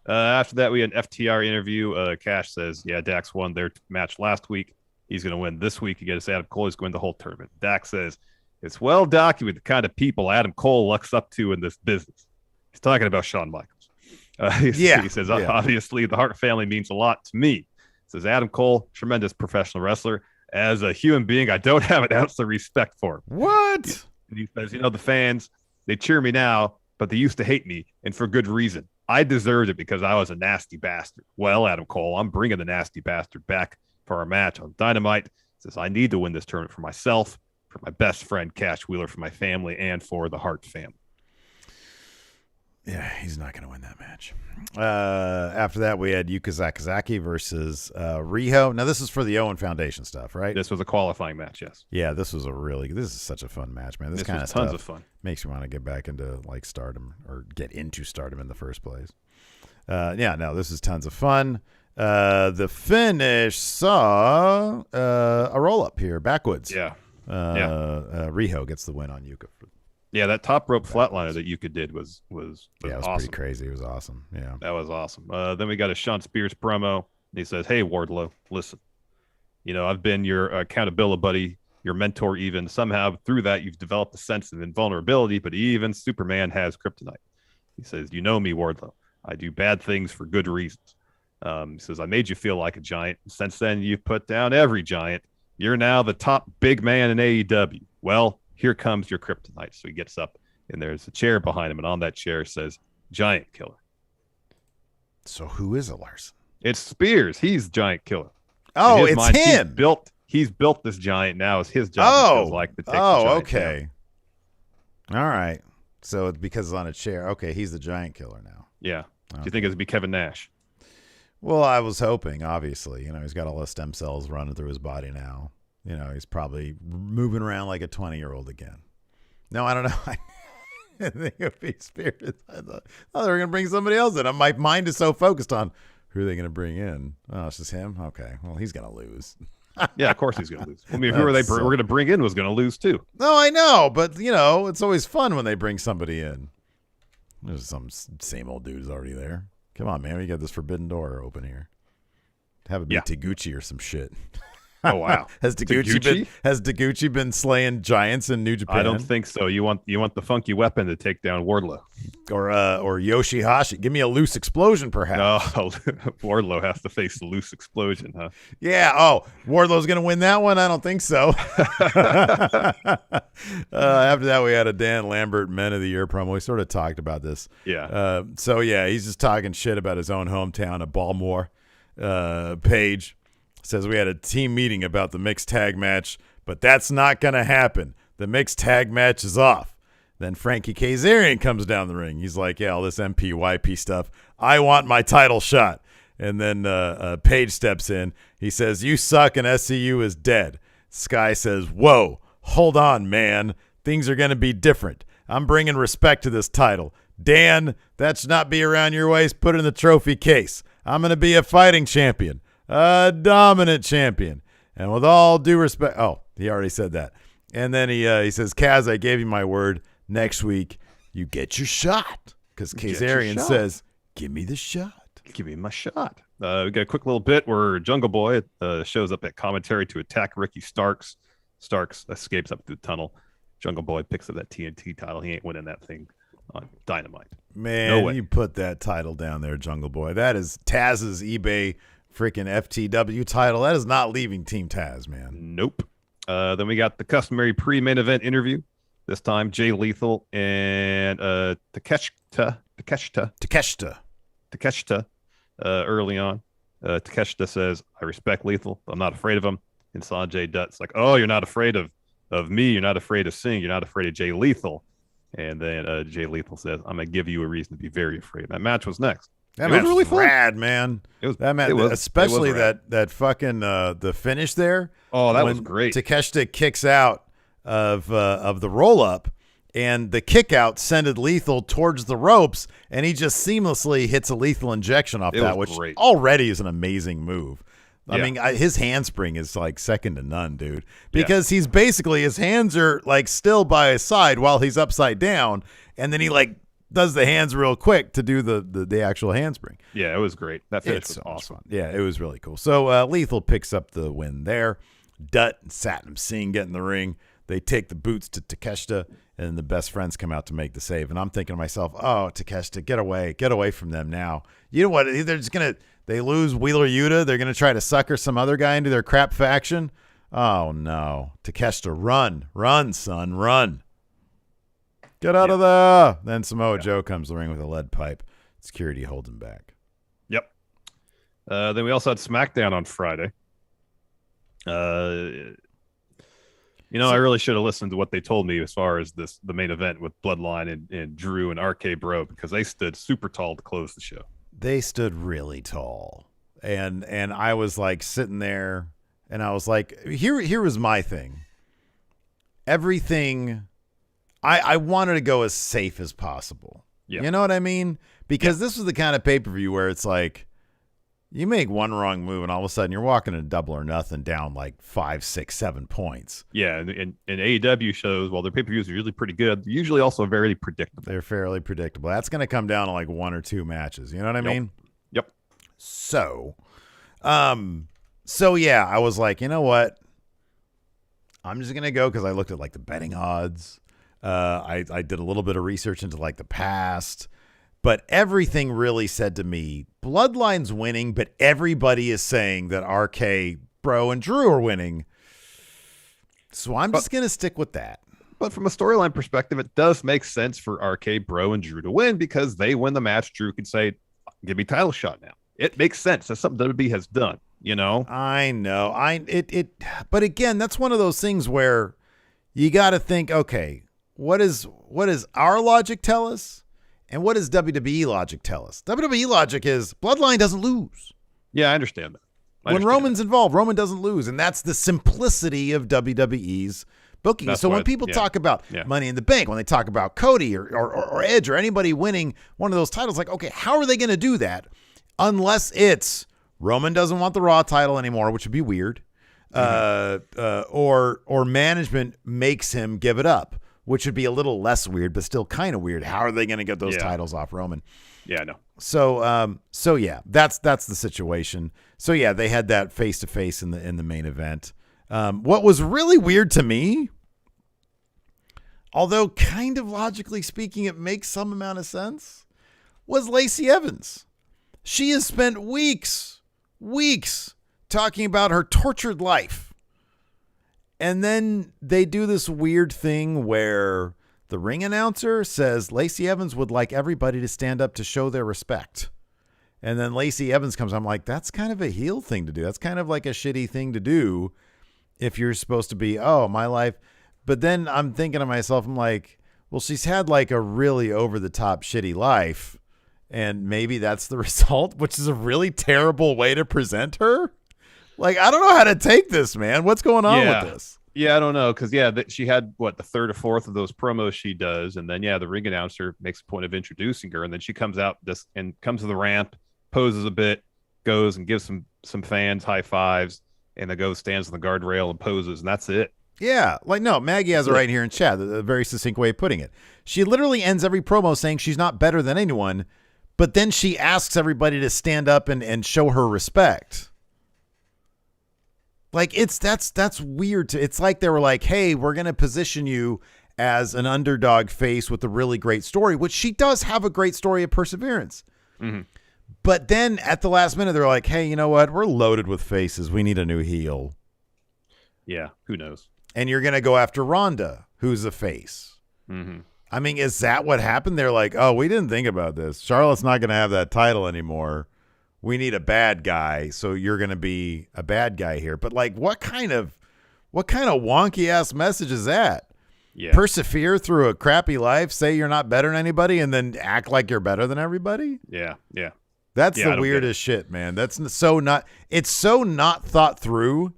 After that, we had an FTR interview. Cash says, "Yeah, Dax won their match last week. He's going to win this week against Adam Cole. He's going to win the whole tournament." Dax says, "It's well documented the kind of people Adam Cole looks up to in this business." He's talking about Shawn Michaels. He says, "Obviously, the Hart family means a lot to me." He says, "Adam Cole, tremendous professional wrestler. As a human being, I don't have an ounce of respect for him." What? And he says, "The fans, they cheer me now, but they used to hate me, and for good reason. I deserved it because I was a nasty bastard." Well, Adam Cole, I'm bringing the nasty bastard back for our match on Dynamite. He says, "I need to win this tournament for myself, for my best friend Cash Wheeler, for my family, and for the Hart family." Yeah, he's not going to win that match. After that, we had Yuka Sakazaki versus Riho. Now, this is for the Owen Foundation stuff, right? This was a qualifying match, yes. Yeah, this is such a fun match, man. This kind of tons stuff of fun. Makes you want to get back into stardom, or get into stardom in the first place. This is tons of fun. The finish saw a roll up here backwards. Yeah. Riho gets the win on Yuka. Yeah, that top rope flatliner that Yuka did was it was awesome. Pretty crazy. It was awesome. Yeah, that was awesome. Then we got a Shawn Spears promo. He says, "Hey, Wardlow, listen. I've been your accountability buddy, your mentor. Even somehow through that, you've developed a sense of invulnerability. But even Superman has kryptonite." He says, "You know me, Wardlow. I do bad things for good reasons." He says, "I made you feel like a giant. Since then, you've put down every giant. You're now the top big man in AEW. Well, here comes your kryptonite." So he gets up, and there's a chair behind him, and on that chair says, "Giant Killer." So who is it, Larson? It's Spears. He's Giant Killer. Oh, it's him. He's built he's built this giant. Now it's his job. It feels like to take the giant okay. down. All right. So it's because it's on a chair. Okay, he's the giant killer now. Yeah. Okay. Do you think it'd be Kevin Nash? Well, I was hoping, obviously. He's got all the stem cells running through his body now. He's probably moving around like a 20-year-old again. No, I don't know. I think it would be Spears. I thought, they were going to bring somebody else in. My mind is so focused on who are they going to bring in. Oh, it's just him? Okay. Well, he's going to lose. Yeah, of course he's going to lose. I mean, who were they were going to bring in was going to lose too. No, I know. But, it's always fun when they bring somebody in. There's some same old dudes already there. Come on, man. We got this forbidden door open here. Have it be Taguchi or some shit. Oh wow. Has Taguchi been slaying giants in New Japan? I don't think so. You want the funky weapon to take down Wardlow. Or Yoshihashi. Give me a loose explosion, perhaps. No, Wardlow has to face the loose explosion, huh? Yeah. Oh, Wardlow's going to win that one? I don't think so. After that, we had a Dan Lambert Men of the Year promo. We sort of talked about this. Yeah. He's just talking shit about his own hometown of Baltimore. Page says we had a team meeting about the mixed tag match, but that's not going to happen. The mixed tag match is off. Then Frankie Kazarian comes down the ring. He's like, yeah, all this MPYP stuff. I want my title shot. And then Page steps in. He says, you suck and SCU is dead. Sky says, whoa, hold on, man. Things are going to be different. I'm bringing respect to this title. Dan, that should not be around your waist. Put it in the trophy case. I'm going to be a fighting champion. A dominant champion. And with all due respect, he already said that. And then he says, Kaz, I gave you my word. Next week, you get your shot. Because Kazarian says, give me the shot. Give me my shot. We got a quick little bit where Jungle Boy shows up at commentary to attack Ricky Starks. Starks escapes up through the tunnel. Jungle Boy picks up that TNT title. He ain't winning that thing on Dynamite. Man, no, you put that title down there, Jungle Boy. That is Taz's eBay freaking FTW title. That is not leaving Team Taz, man. Nope. Then we got the customary pre-main event interview. This time, Jay Lethal and Takeshita early on. Takeshita says, I respect Lethal. I'm not afraid of him. And Sanjay Dutt's like, oh, you're not afraid of me. You're not afraid of Singh. You're not afraid of Jay Lethal. And then Jay Lethal says, I'm going to give you a reason to be very afraid. That match was next. That match was really fun. Rad, man. That match, especially that fucking the finish there. Oh, that was great. Takeshita kicks out of the roll up, and the kick out sended Lethal towards the ropes, and he just seamlessly hits a lethal injection off that, which already is an amazing move. I mean, his handspring is like second to none, dude, because he's basically, his hands are like still by his side while he's upside down, and then he like does the hands real quick to do the actual handspring. Yeah, it was great. That finish was awesome. Yeah, it was really cool. So Lethal picks up the win there. Dutt and Satnam Singh get in the ring. They take the boots to Takeshita, and the best friends come out to make the save. And I'm thinking to myself, oh, Takeshita, get away from them now. You know what? They're just they lose Wheeler Yuta. They're going to try to sucker some other guy into their crap faction. Oh, no. Takeshita, run, son, run. Get out of there. Then Samoa Joe comes to the ring with a lead pipe. Security holds him back. Yep. Then we also had SmackDown on Friday. I really should have listened to what they told me as far as the main event with Bloodline and Drew and RK Bro, because they stood super tall to close the show. They stood really tall. And I was like sitting there, and I was like, here was my thing. Everything, I wanted to go as safe as possible. Yep. You know what I mean? Because this was the kind of pay-per-view where it's like, you make one wrong move, and all of a sudden you're walking a double or nothing down like 5, 6, 7 points. Yeah, and AEW shows, while their pay-per-views are usually pretty good, they're usually also very predictable. They're fairly predictable. That's going to come down to like 1 or 2 matches. You know what I mean? Yep. So yeah, I was like, you know what? I'm just going to go because I looked at like the betting odds. I did a little bit of research into like the past. But everything really said to me, Bloodline's winning, but everybody is saying that RK, Bro, and Drew are winning. So I'm just going to stick with that. But from a storyline perspective, it does make sense for RK, Bro, and Drew to win because they win the match. Drew can say, give me title shot now. It makes sense. That's something WWE has done. You know? I know. But again, that's one of those things where you got to think, okay, what does our logic tell us? And what does WWE logic tell us? WWE logic is Bloodline doesn't lose. Yeah, I understand that. When Roman's involved, Roman doesn't lose. And that's the simplicity of WWE's booking. That's so why when people talk about Money in the Bank, when they talk about Cody or Edge or anybody winning one of those titles, like, okay, how are they going to do that? Unless it's Roman doesn't want the Raw title anymore, which would be weird. Or management makes him give it up, which would be a little less weird, but still kind of weird. How are they going to get those titles off Roman? Yeah, I know. So yeah, that's the situation. So yeah, they had that face to face in the main event. What was really weird to me, although kind of logically speaking, it makes some amount of sense, was Lacey Evans. She has spent weeks talking about her tortured life. And then they do this weird thing where the ring announcer says Lacey Evans would like everybody to stand up to show their respect. And then Lacey Evans comes. I'm like, that's kind of a heel thing to do. That's kind of like a shitty thing to do if you're supposed to be, oh, my life. But then I'm thinking to myself, I'm like, well, she's had like a really over the top shitty life. And maybe that's the result, which is a really terrible way to present her. Like, I don't know how to take this, man. What's going on with this? Yeah, I don't know. Because, she had, the third or fourth of those promos she does. And then, the ring announcer makes a point of introducing her. And then she comes out and comes to the ramp, poses a bit, goes and gives some fans high fives. And then stands on the guardrail and poses. And that's it. Yeah. Like, no, Maggie has it right here in chat. A very succinct way of putting it. She literally ends every promo saying she's not better than anyone. But then she asks everybody to stand up and show her respect. Like, that's weird. It's like they were like, hey, we're going to position you as an underdog face with a really great story, which she does have a great story of perseverance. Mm-hmm. But then at the last minute, they're like, hey, you know what? We're loaded with faces. We need a new heel. Yeah, who knows? And you're going to go after Ronda, who's a face. Mm-hmm. I mean, is that what happened? They're like, oh, we didn't think about this. Charlotte's not going to have that title anymore. We need a bad guy, so you're going to be a bad guy here. But like, what kind of wonky ass message is that? Yeah. Persevere through a crappy life, say you're not better than anybody, and then act like you're better than everybody? Yeah. That's the weirdest shit, man. That's so not. It's so not thought through,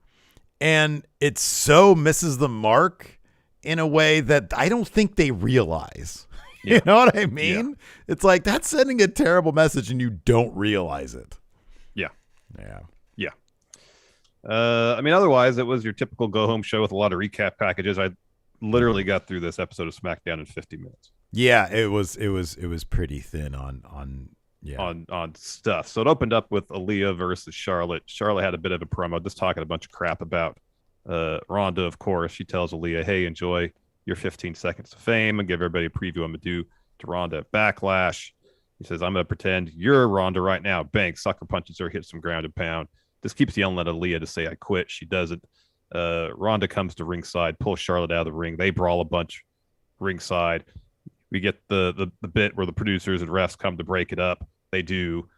and it so misses the mark in a way that I don't think they realize. Yeah. You know what I mean? Yeah. It's like that's sending a terrible message and you don't realize it. Yeah. Otherwise, it was your typical go-home show with a lot of recap packages. I literally got through this episode of Smackdown in 50 minutes. Yeah, it was pretty thin on stuff. So it opened up with Aaliyah versus Charlotte. Charlotte had a bit of a promo, just talking a bunch of crap about Ronda, of course. She tells Aaliyah, hey, enjoy your 15 seconds of fame and give everybody a preview I'm going to do to Ronda at Backlash. He says, I'm going to pretend you're Ronda right now. Bang, sucker punches her, hits some ground and pound. Just keeps yelling at Aaliyah to say, I quit. She does it. Ronda comes to ringside, pulls Charlotte out of the ring. They brawl a bunch ringside. We get the bit where the producers and refs come to break it up. They do.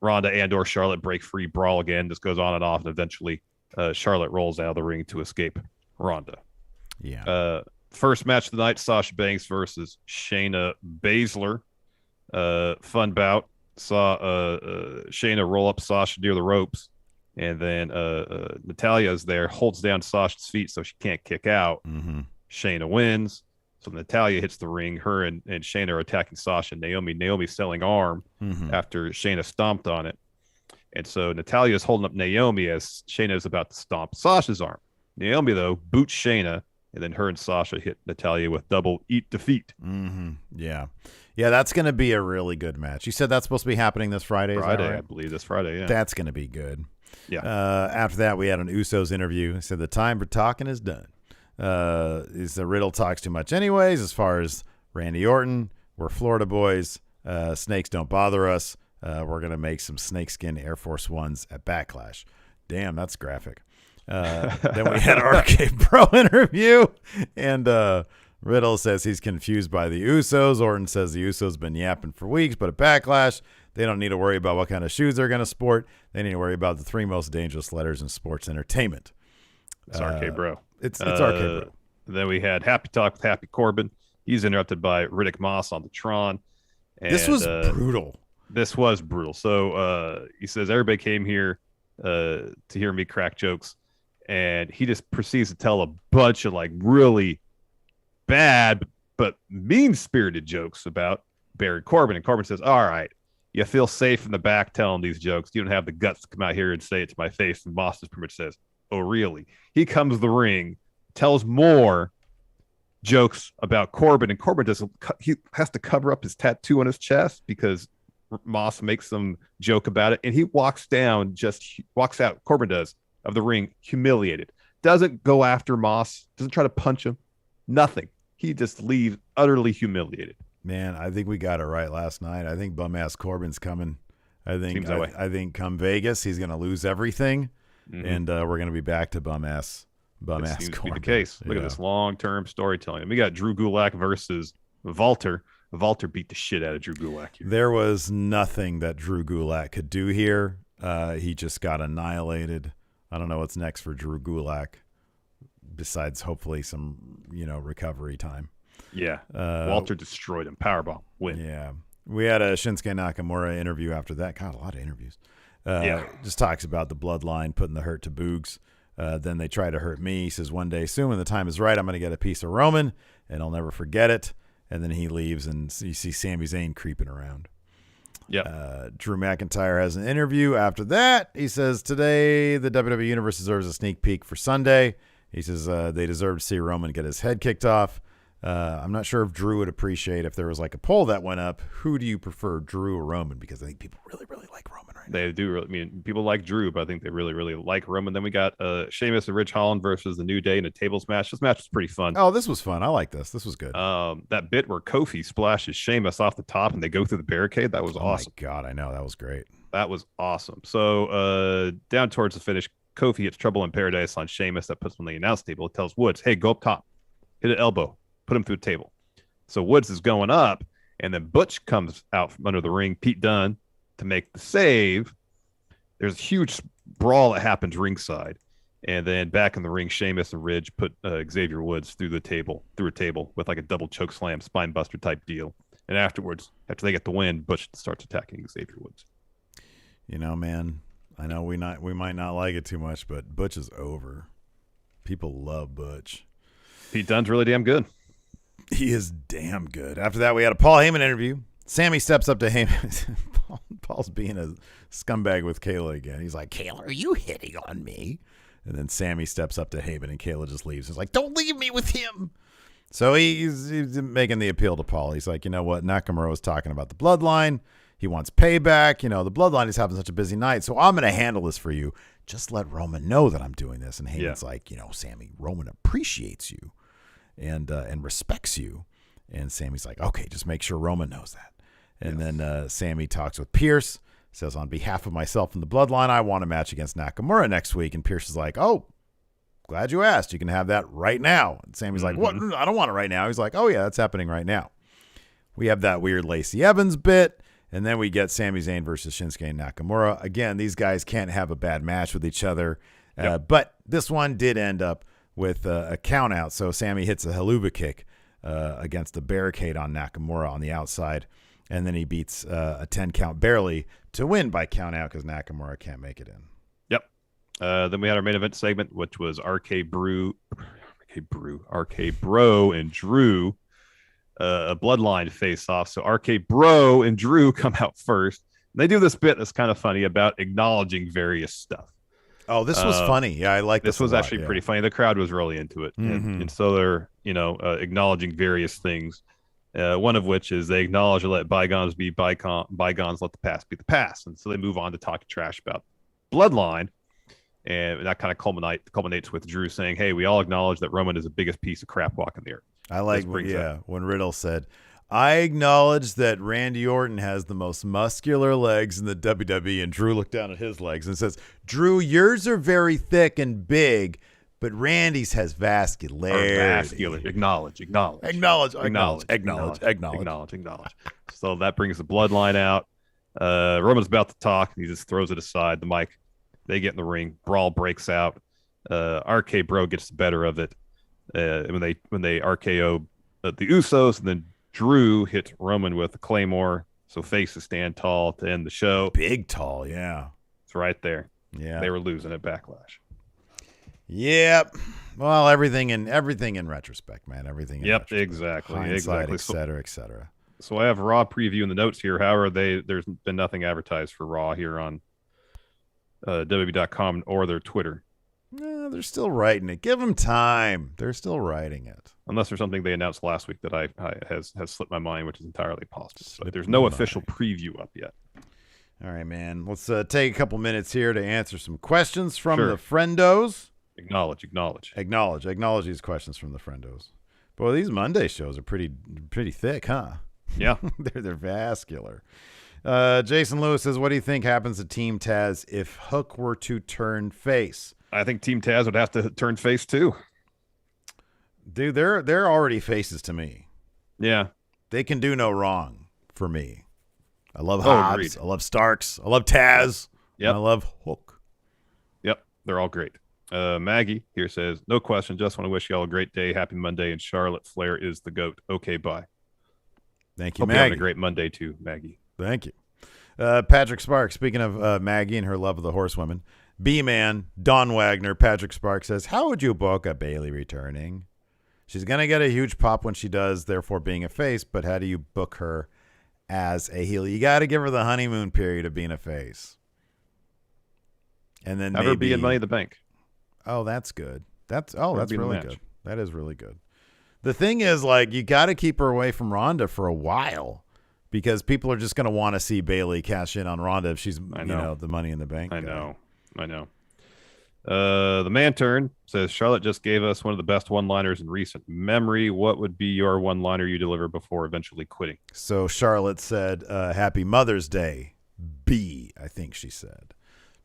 Ronda and or Charlotte break free, brawl again. This goes on and off, and eventually Charlotte rolls out of the ring to escape Ronda. Yeah. First match of the night, Sasha Banks versus Shayna Baszler. Fun bout. Saw Shayna roll up Sasha near the ropes, and then Natalya's there, holds down Sasha's feet so she can't kick out. Mm-hmm. Shayna wins. So Natalya hits the ring. Her and Shayna are attacking Sasha and Naomi. Naomi's selling arm after Shayna stomped on it. And so Natalya is holding up Naomi as Shayna is about to stomp Sasha's arm. Naomi, though, boots Shayna, and then her and Sasha hit Natalya with double eat defeat. Mm-hmm. Yeah, that's going to be a really good match. You said that's supposed to be happening this Friday? Friday, right? I believe this Friday, yeah. That's going to be good. Yeah. After that, we had an Usos interview. He said the time for talking is done. The Riddle talks too much anyways. As far as Randy Orton, we're Florida boys. Snakes don't bother us. We're going to make some snakeskin Air Force Ones at Backlash. Damn, that's graphic. Then we had RK Bro interview, and Riddle says he's confused by the Usos. Orton says the Usos been yapping for weeks, but at Backlash, they don't need to worry about what kind of shoes they're going to sport. They need to worry about the 3 most dangerous letters in sports entertainment. It's RK Bro. It's RK Bro. Then we had Happy Talk with Happy Corbin. He's interrupted by Riddick Moss on the Tron. And, this was brutal. This was brutal. So he says everybody came here to hear me crack jokes, and he just proceeds to tell a bunch of like really bad but mean-spirited jokes about Baron Corbin. And Corbin says, all right, you feel safe in the back telling these jokes. You don't have the guts to come out here and say it to my face. And Moss just pretty much says, oh, really? He comes to the ring, tells more jokes about Corbin, and Corbin he has to cover up his tattoo on his chest because Moss makes some joke about it, and he walks out, Corbin does, of the ring humiliated. Doesn't go after Moss, doesn't try to punch him, nothing. He just leaves utterly humiliated. Man, I think we got it right last night. I think bum-ass Corbin's coming. I think come Vegas, he's going to lose everything, and we're going to be back to bum-ass Corbin. Seems to be the case. Look at this long-term storytelling. We got Drew Gulak versus Walter. Walter beat the shit out of Drew Gulak here. There was nothing that Drew Gulak could do here. He just got annihilated. I don't know what's next for Drew Gulak besides hopefully some, recovery time. Yeah. Walter destroyed him. Powerbomb. Win. Yeah. We had a Shinsuke Nakamura interview after that. God, a lot of interviews. Just talks about the bloodline putting the hurt to Boogs. Then they try to hurt me. He says, one day soon when the time is right, I'm going to get a piece of Roman, and I'll never forget it. And then he leaves, and you see Sami Zayn creeping around. Yep. Drew McIntyre has an interview after that. He says, today the WWE Universe deserves a sneak peek for Sunday. He says they deserve to see Roman get his head kicked off. I'm not sure if Drew would appreciate if there was like a poll that went up. Who do you prefer, Drew or Roman? Because I think people really, really like Roman right now. They do. I mean, people like Drew, but I think they really, really like Roman. Then we got Sheamus and Rich Holland versus the New Day in a tables match. This match was pretty fun. Oh, this was fun. I like this. This was good. That bit where Kofi splashes Sheamus off the top and they go through the barricade, that was awesome. Oh, my God. I know. That was great. That was awesome. So down towards the finish, Kofi hits Trouble in Paradise on Sheamus. That puts him on the announce table. It tells Woods, hey, go up top. Hit an elbow. Put him through the table. So Woods is going up, and then Butch comes out from under the ring, Pete Dunne, to make the save. There's a huge brawl that happens ringside. And then back in the ring, Sheamus and Ridge put Xavier Woods through a table with like a double choke slam, spine buster type deal. And afterwards, after they get the win, Butch starts attacking Xavier Woods. Man, I know we might not like it too much, but Butch is over. People love Butch. Pete Dunne's really damn good. He is damn good. After that, we had a Paul Heyman interview. Sammy steps up to Heyman. Paul's being a scumbag with Kayla again. He's like, Kayla, are you hitting on me? And then Sammy steps up to Heyman, and Kayla just leaves. He's like, don't leave me with him. So he's making the appeal to Paul. He's like, you know what? Nakamura was talking about the bloodline. He wants payback. The bloodline is having such a busy night, so I'm going to handle this for you. Just let Roman know that I'm doing this. And Heyman's like, Sammy, Roman appreciates you and respects you. And Sammy's like, okay, just make sure Roman knows that. And then Sammy talks with Pierce, says, on behalf of myself and the bloodline, I want a match against Nakamura next week. And Pierce is like, oh, glad you asked. You can have that right now. And Sammy's like, what? I don't want it right now. He's like, oh, yeah, that's happening right now. We have that weird Lacey Evans bit. And then we get Sami Zayn versus Shinsuke Nakamura. Again, these guys can't have a bad match with each other. But this one did end up with a count out. So Sammy hits a haluva kick against the barricade on Nakamura on the outside. And then he beats a 10 count barely to win by count out because Nakamura can't make it in. Yep. Then we had our main event segment, which was RK Bro and Drew. A bloodline face off. So RK Bro and Drew come out first. They do this bit that's kind of funny about acknowledging various stuff. Oh, this was funny. Yeah, I like this. This was actually pretty funny. The crowd was really into it. And so they're, acknowledging various things. One of which is they acknowledge and let bygones be bygones, let the past be the past. And so they move on to talking trash about bloodline. And that kind of culminates with Drew saying, hey, we all acknowledge that Roman is the biggest piece of crap walking the earth. I like, when Riddle said, I acknowledge that Randy Orton has the most muscular legs in the WWE, and Drew looked down at his legs and says, Drew, yours are very thick and big, But Randy's has vascularity. Acknowledge. So that brings the bloodline out. Roman's about to talk, and he just throws it aside. The mic. They get in the ring. Brawl breaks out. RK Bro gets the better of it. When they RKO the Usos, and then Drew hit Roman with a Claymore. So faces stand tall to end the show. Big tall, yeah. It's right there. Yeah. They were losing at Backlash. Yep. Well, everything in retrospect, man. Everything in retrospect. Exactly. Hindsight, et cetera. So I have Raw preview in the notes here. However, there's been nothing advertised for Raw here on WWE.com or their Twitter. No, they're still writing it. Give them time. They're still writing it. Unless there's something they announced last week that has slipped my mind, which is entirely possible. But there's no official preview up yet. All right, man. Let's take a couple minutes here to answer some questions from the Friendos. Acknowledge these questions from the Friendos. Boy, these Monday shows are pretty thick, huh? Yeah. they're vascular. Jason Lewis says, what do you think happens to Team Taz if Hook were to turn face? I think Team Taz would have to turn face too. Dude, they're already faces to me. Yeah. They can do no wrong for me. I love Hobbs. I love Starks. I love Taz. Yep. I love Hook. Yep. They're all great. Maggie here says, no question. Just want to wish you all a great day. Happy Monday. And Charlotte Flair is the GOAT. Okay, bye. Thank you, Hope Maggie. you're having a great Monday too, Maggie. Thank you. Patrick Sparks, speaking of Maggie and her love of the horsewomen, B-Man, Don Wagner, Patrick Sparks says, how would you book a Bayley returning? She's going to get a huge pop when she does, therefore being a face, but how do you book her as a heel? You got to give her the honeymoon period of being a face. And then have her be in Money in the Bank. Oh, that's good. That's really good. That is really good. The thing is, like, you got to keep her away from Ronda for a while because people are just going to want to see Bayley cash in on Ronda if she's, the Money in the Bank. I know. The man turn says, Charlotte just gave us one of the best one-liners in recent memory. What would be your one-liner you deliver before eventually quitting? So Charlotte said, Happy Mother's Day, B, I think she said,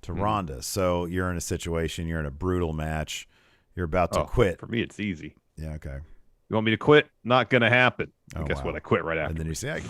to Ronda. So you're in a situation, you're in a brutal match, you're about to quit. For me, it's easy. Yeah, okay. You want me to quit? Not going to happen. And guess what? I quit right after. And then you say, I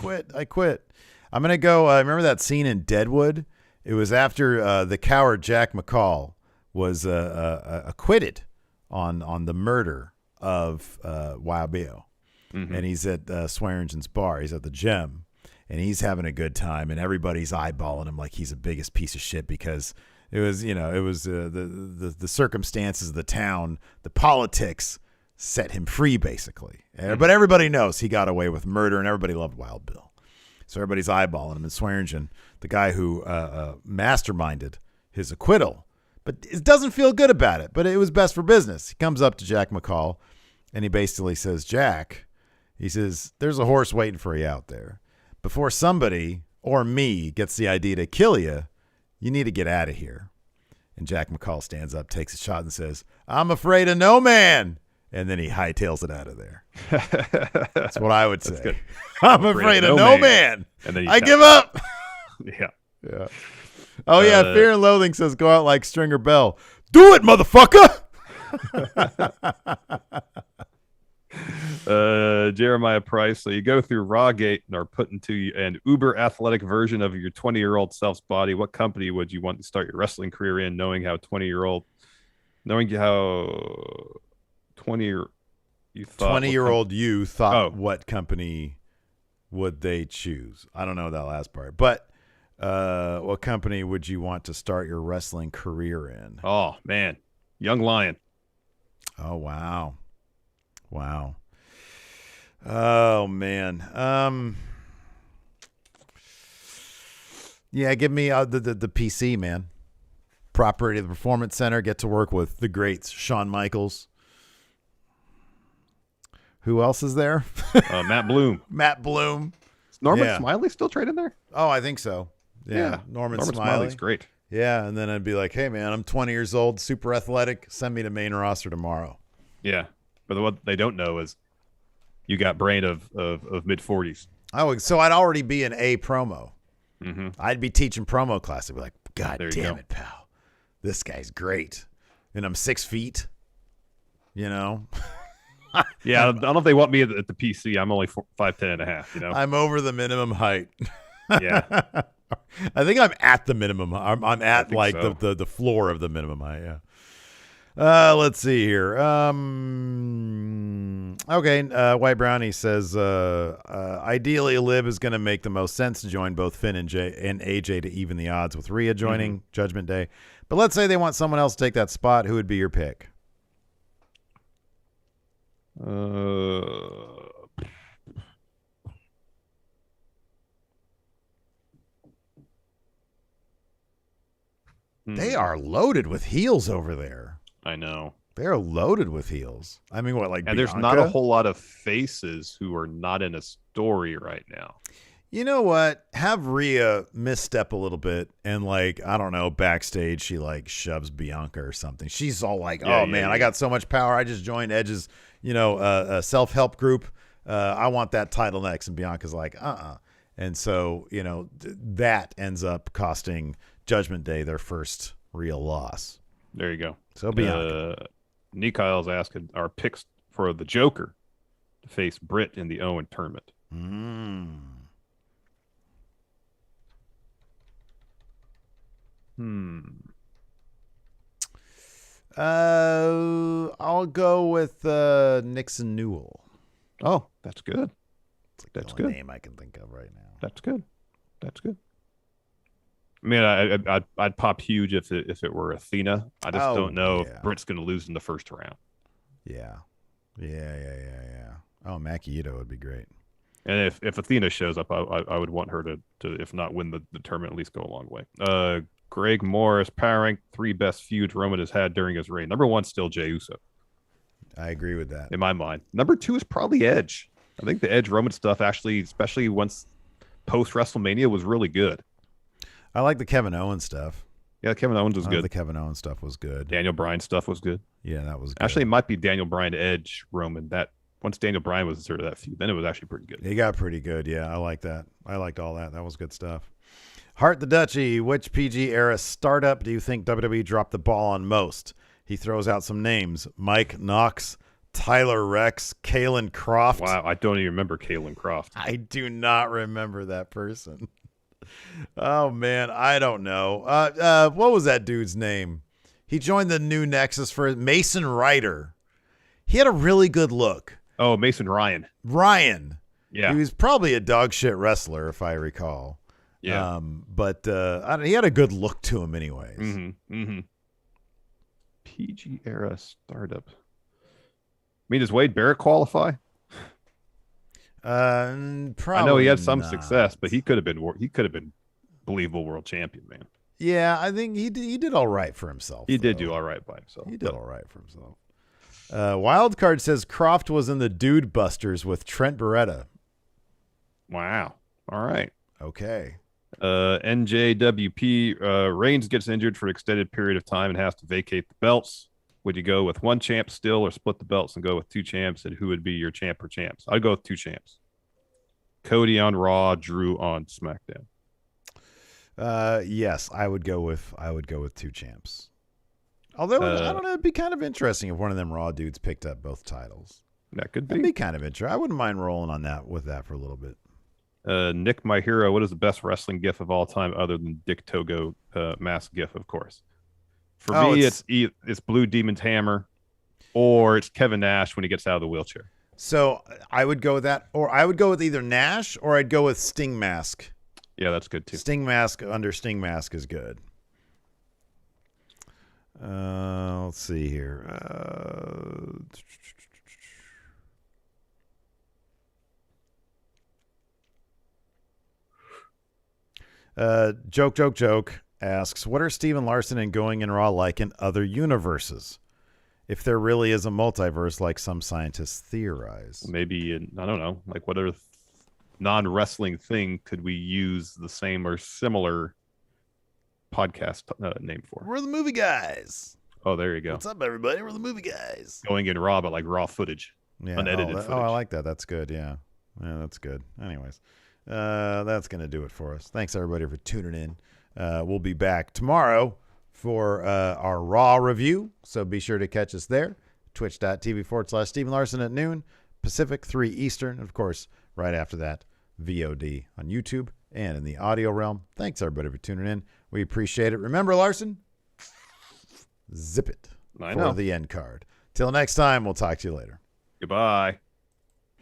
quit. I'm going to go, remember that scene in Deadwood? It was after the coward Jack McCall was acquitted on the murder of Wild Bill. Mm-hmm. And he's at Swearingen's bar. He's at the Gem. And he's having a good time. And everybody's eyeballing him like he's the biggest piece of shit because it was, the circumstances of the town, the politics set him free, basically. Mm-hmm. But everybody knows he got away with murder, and everybody loved Wild Bill. So everybody's eyeballing him. And Swearingen, the guy who masterminded his acquittal, but it doesn't feel good about it. But it was best for business. He comes up to Jack McCall, and he basically says, Jack, he says, there's a horse waiting for you out there. Before somebody or me gets the idea to kill you, you need to get out of here. And Jack McCall stands up, takes a shot, and says, I'm afraid of no man. And then he hightails it out of there. That's what I would say. Good. I'm afraid of no man. And then I give up. Yeah. Oh, yeah. Fear and Loathing says, go out like Stringer Bell. Do it, motherfucker. Jeremiah Price. So you go through Rawgate and are put into an uber athletic version of your 20-year-old self's body. What company would you want to start your wrestling career in, knowing how 20-year-old you thought what company would they choose? I don't know that last part, but what company would you want to start your wrestling career in? Oh man, Young Lion. Oh wow. Oh man. Yeah, give me the PC, man. Property of the Performance Center. Get to work with the greats, Shawn Michaels. Who else is there? Matt Bloom. Is Norman Smiley still trading there? Oh, I think so. Yeah. Norman Smiley's great. Yeah, and then I'd be like, hey, man, I'm 20 years old, super athletic. Send me to main roster tomorrow. Yeah, but what they don't know is you got brain of mid-40s. Oh, so I'd already be an A promo. Mm-hmm. I'd be teaching promo class. I'd be like, God damn it, pal. This guy's great. And I'm 6 feet. You know, Yeah, I don't know if they want me at the PC. I'm only 5'10" and a half. You know. I'm over the minimum height. Yeah. I think I'm at the minimum. I'm at like so. the floor of the minimum height. Yeah. Let's see here. Okay. White Brownie says, ideally, Liv is going to make the most sense to join both Finn and AJ to even the odds with Rhea joining Judgment Day. But let's say they want someone else to take that spot. Who would be your pick? They are loaded with heels over there. I know. They're loaded with heels. I mean, what, like, and Bianca? There's not a whole lot of faces who are not in a story right now. You know what? Have Rhea misstep a little bit and, like, I don't know, backstage she, like, shoves Bianca or something. She's all like, I got so much power. I just joined Edge's, self-help group. I want that title next. And Bianca's like, And so, that ends up costing Judgment Day their first real loss. There you go. So Bianca. Nikhil's asking our picks for the Joker to face Britt in the Owen tournament. I'll go with Nixon Newell. Oh, that's good. That's the only name I can think of right now. That's good. I mean, I'd pop huge if it were Athena. I just don't know if Britt's going to lose in the first round. Yeah. Oh, Maki Ito would be great. And if Athena shows up, I would want her to if not win the tournament, at least go a long way. Greg Morris, power rank 3 best feuds Roman has had during his reign. Number 1 still Jey Uso. I agree with that. In my mind. Number 2 is probably Edge. I think the Edge Roman stuff actually, especially once post WrestleMania, was really good. I like the Kevin Owens stuff. Yeah, Kevin Owens was good. The Kevin Owens stuff was good. Daniel Bryan stuff was good. Yeah, that was good. Actually, it might be Daniel Bryan, Edge, Roman. That once Daniel Bryan was inserted that feud, then it was actually pretty good. He got pretty good. Yeah, I like that. I liked all that. That was good stuff. Heart the Duchy. Which PG era startup do you think WWE dropped the ball on most? He throws out some names: Mike Knox, Tyler Rex, Kalen Croft. Wow, I don't even remember Kalen Croft. I do not remember that person. Oh, man, I don't know. What was that dude's name? He joined the new Nexus for Mason Ryder. He had a really good look. Oh, Mason Ryan. Yeah. He was probably a dog shit wrestler, if I recall. Yeah. But he had a good look to him anyways. PG era startup. I mean, does Wade Barrett qualify? Probably. I know he had some success, but he could have been believable world champion, man. Yeah, I think he did all right for himself. He did do all right by himself. He did all right for himself. Wildcard says Croft was in the Dude Busters with Trent Beretta. Wow. All right. Okay. NJWP Reigns gets injured for an extended period of time and has to vacate the belts. Would you go with one champ still or split the belts and go with 2 champs? And who would be your champ or champs? I'd go with 2 champs. Cody on Raw, Drew on SmackDown. Yes, I would go with 2 champs. Although I don't know, it'd be kind of interesting if one of them Raw dudes picked up both titles. That could be. It'd be kind of interesting. I wouldn't mind rolling on that for a little bit. Nick, my hero. What is the best wrestling gif of all time other than Dick Togo mask gif, of course? For me, it's Blue Demon's hammer, or it's Kevin Nash when he gets out of the wheelchair. So I would go with that, or I would go with either Nash, or I'd go with Sting mask. Yeah, that's good too. Sting mask under Sting mask is good. Let's see here. Joke asks, what are Steve and Larson and Going in Raw like in other universes? If there really is a multiverse like some scientists theorize. Maybe, I don't know, like what other non-wrestling thing could we use the same or similar podcast name for? We're the Movie Guys. Oh, there you go. What's up, everybody? We're the Movie Guys. Going in Raw, but like raw footage. Yeah. Unedited footage. Oh, I like that. That's good. Yeah, that's good. Anyways, that's going to do it for us. Thanks, everybody, for tuning in. We'll be back tomorrow for our Raw review, so be sure to catch us there. twitch.tv/Steven Larson at noon, Pacific, 3 Eastern. And of course, right after that, VOD on YouTube and in the audio realm. Thanks, everybody, for tuning in. We appreciate it. Remember, Larson, zip it for the end card. Till next time, we'll talk to you later. Goodbye.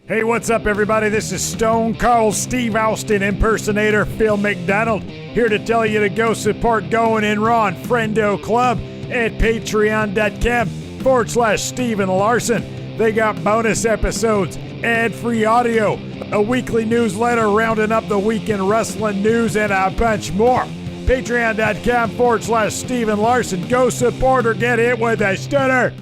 Hey, what's up, everybody? This is Stone Cold Steve Austin impersonator Phil McDonald, here to tell you to go support Going In Raw on Friendo Club at patreon.com/Steven Larson. They got bonus episodes, ad-free audio, a weekly newsletter rounding up the weekend wrestling news, and a bunch more. Patreon.com/Steven Larson. Go support or get hit with a stunner.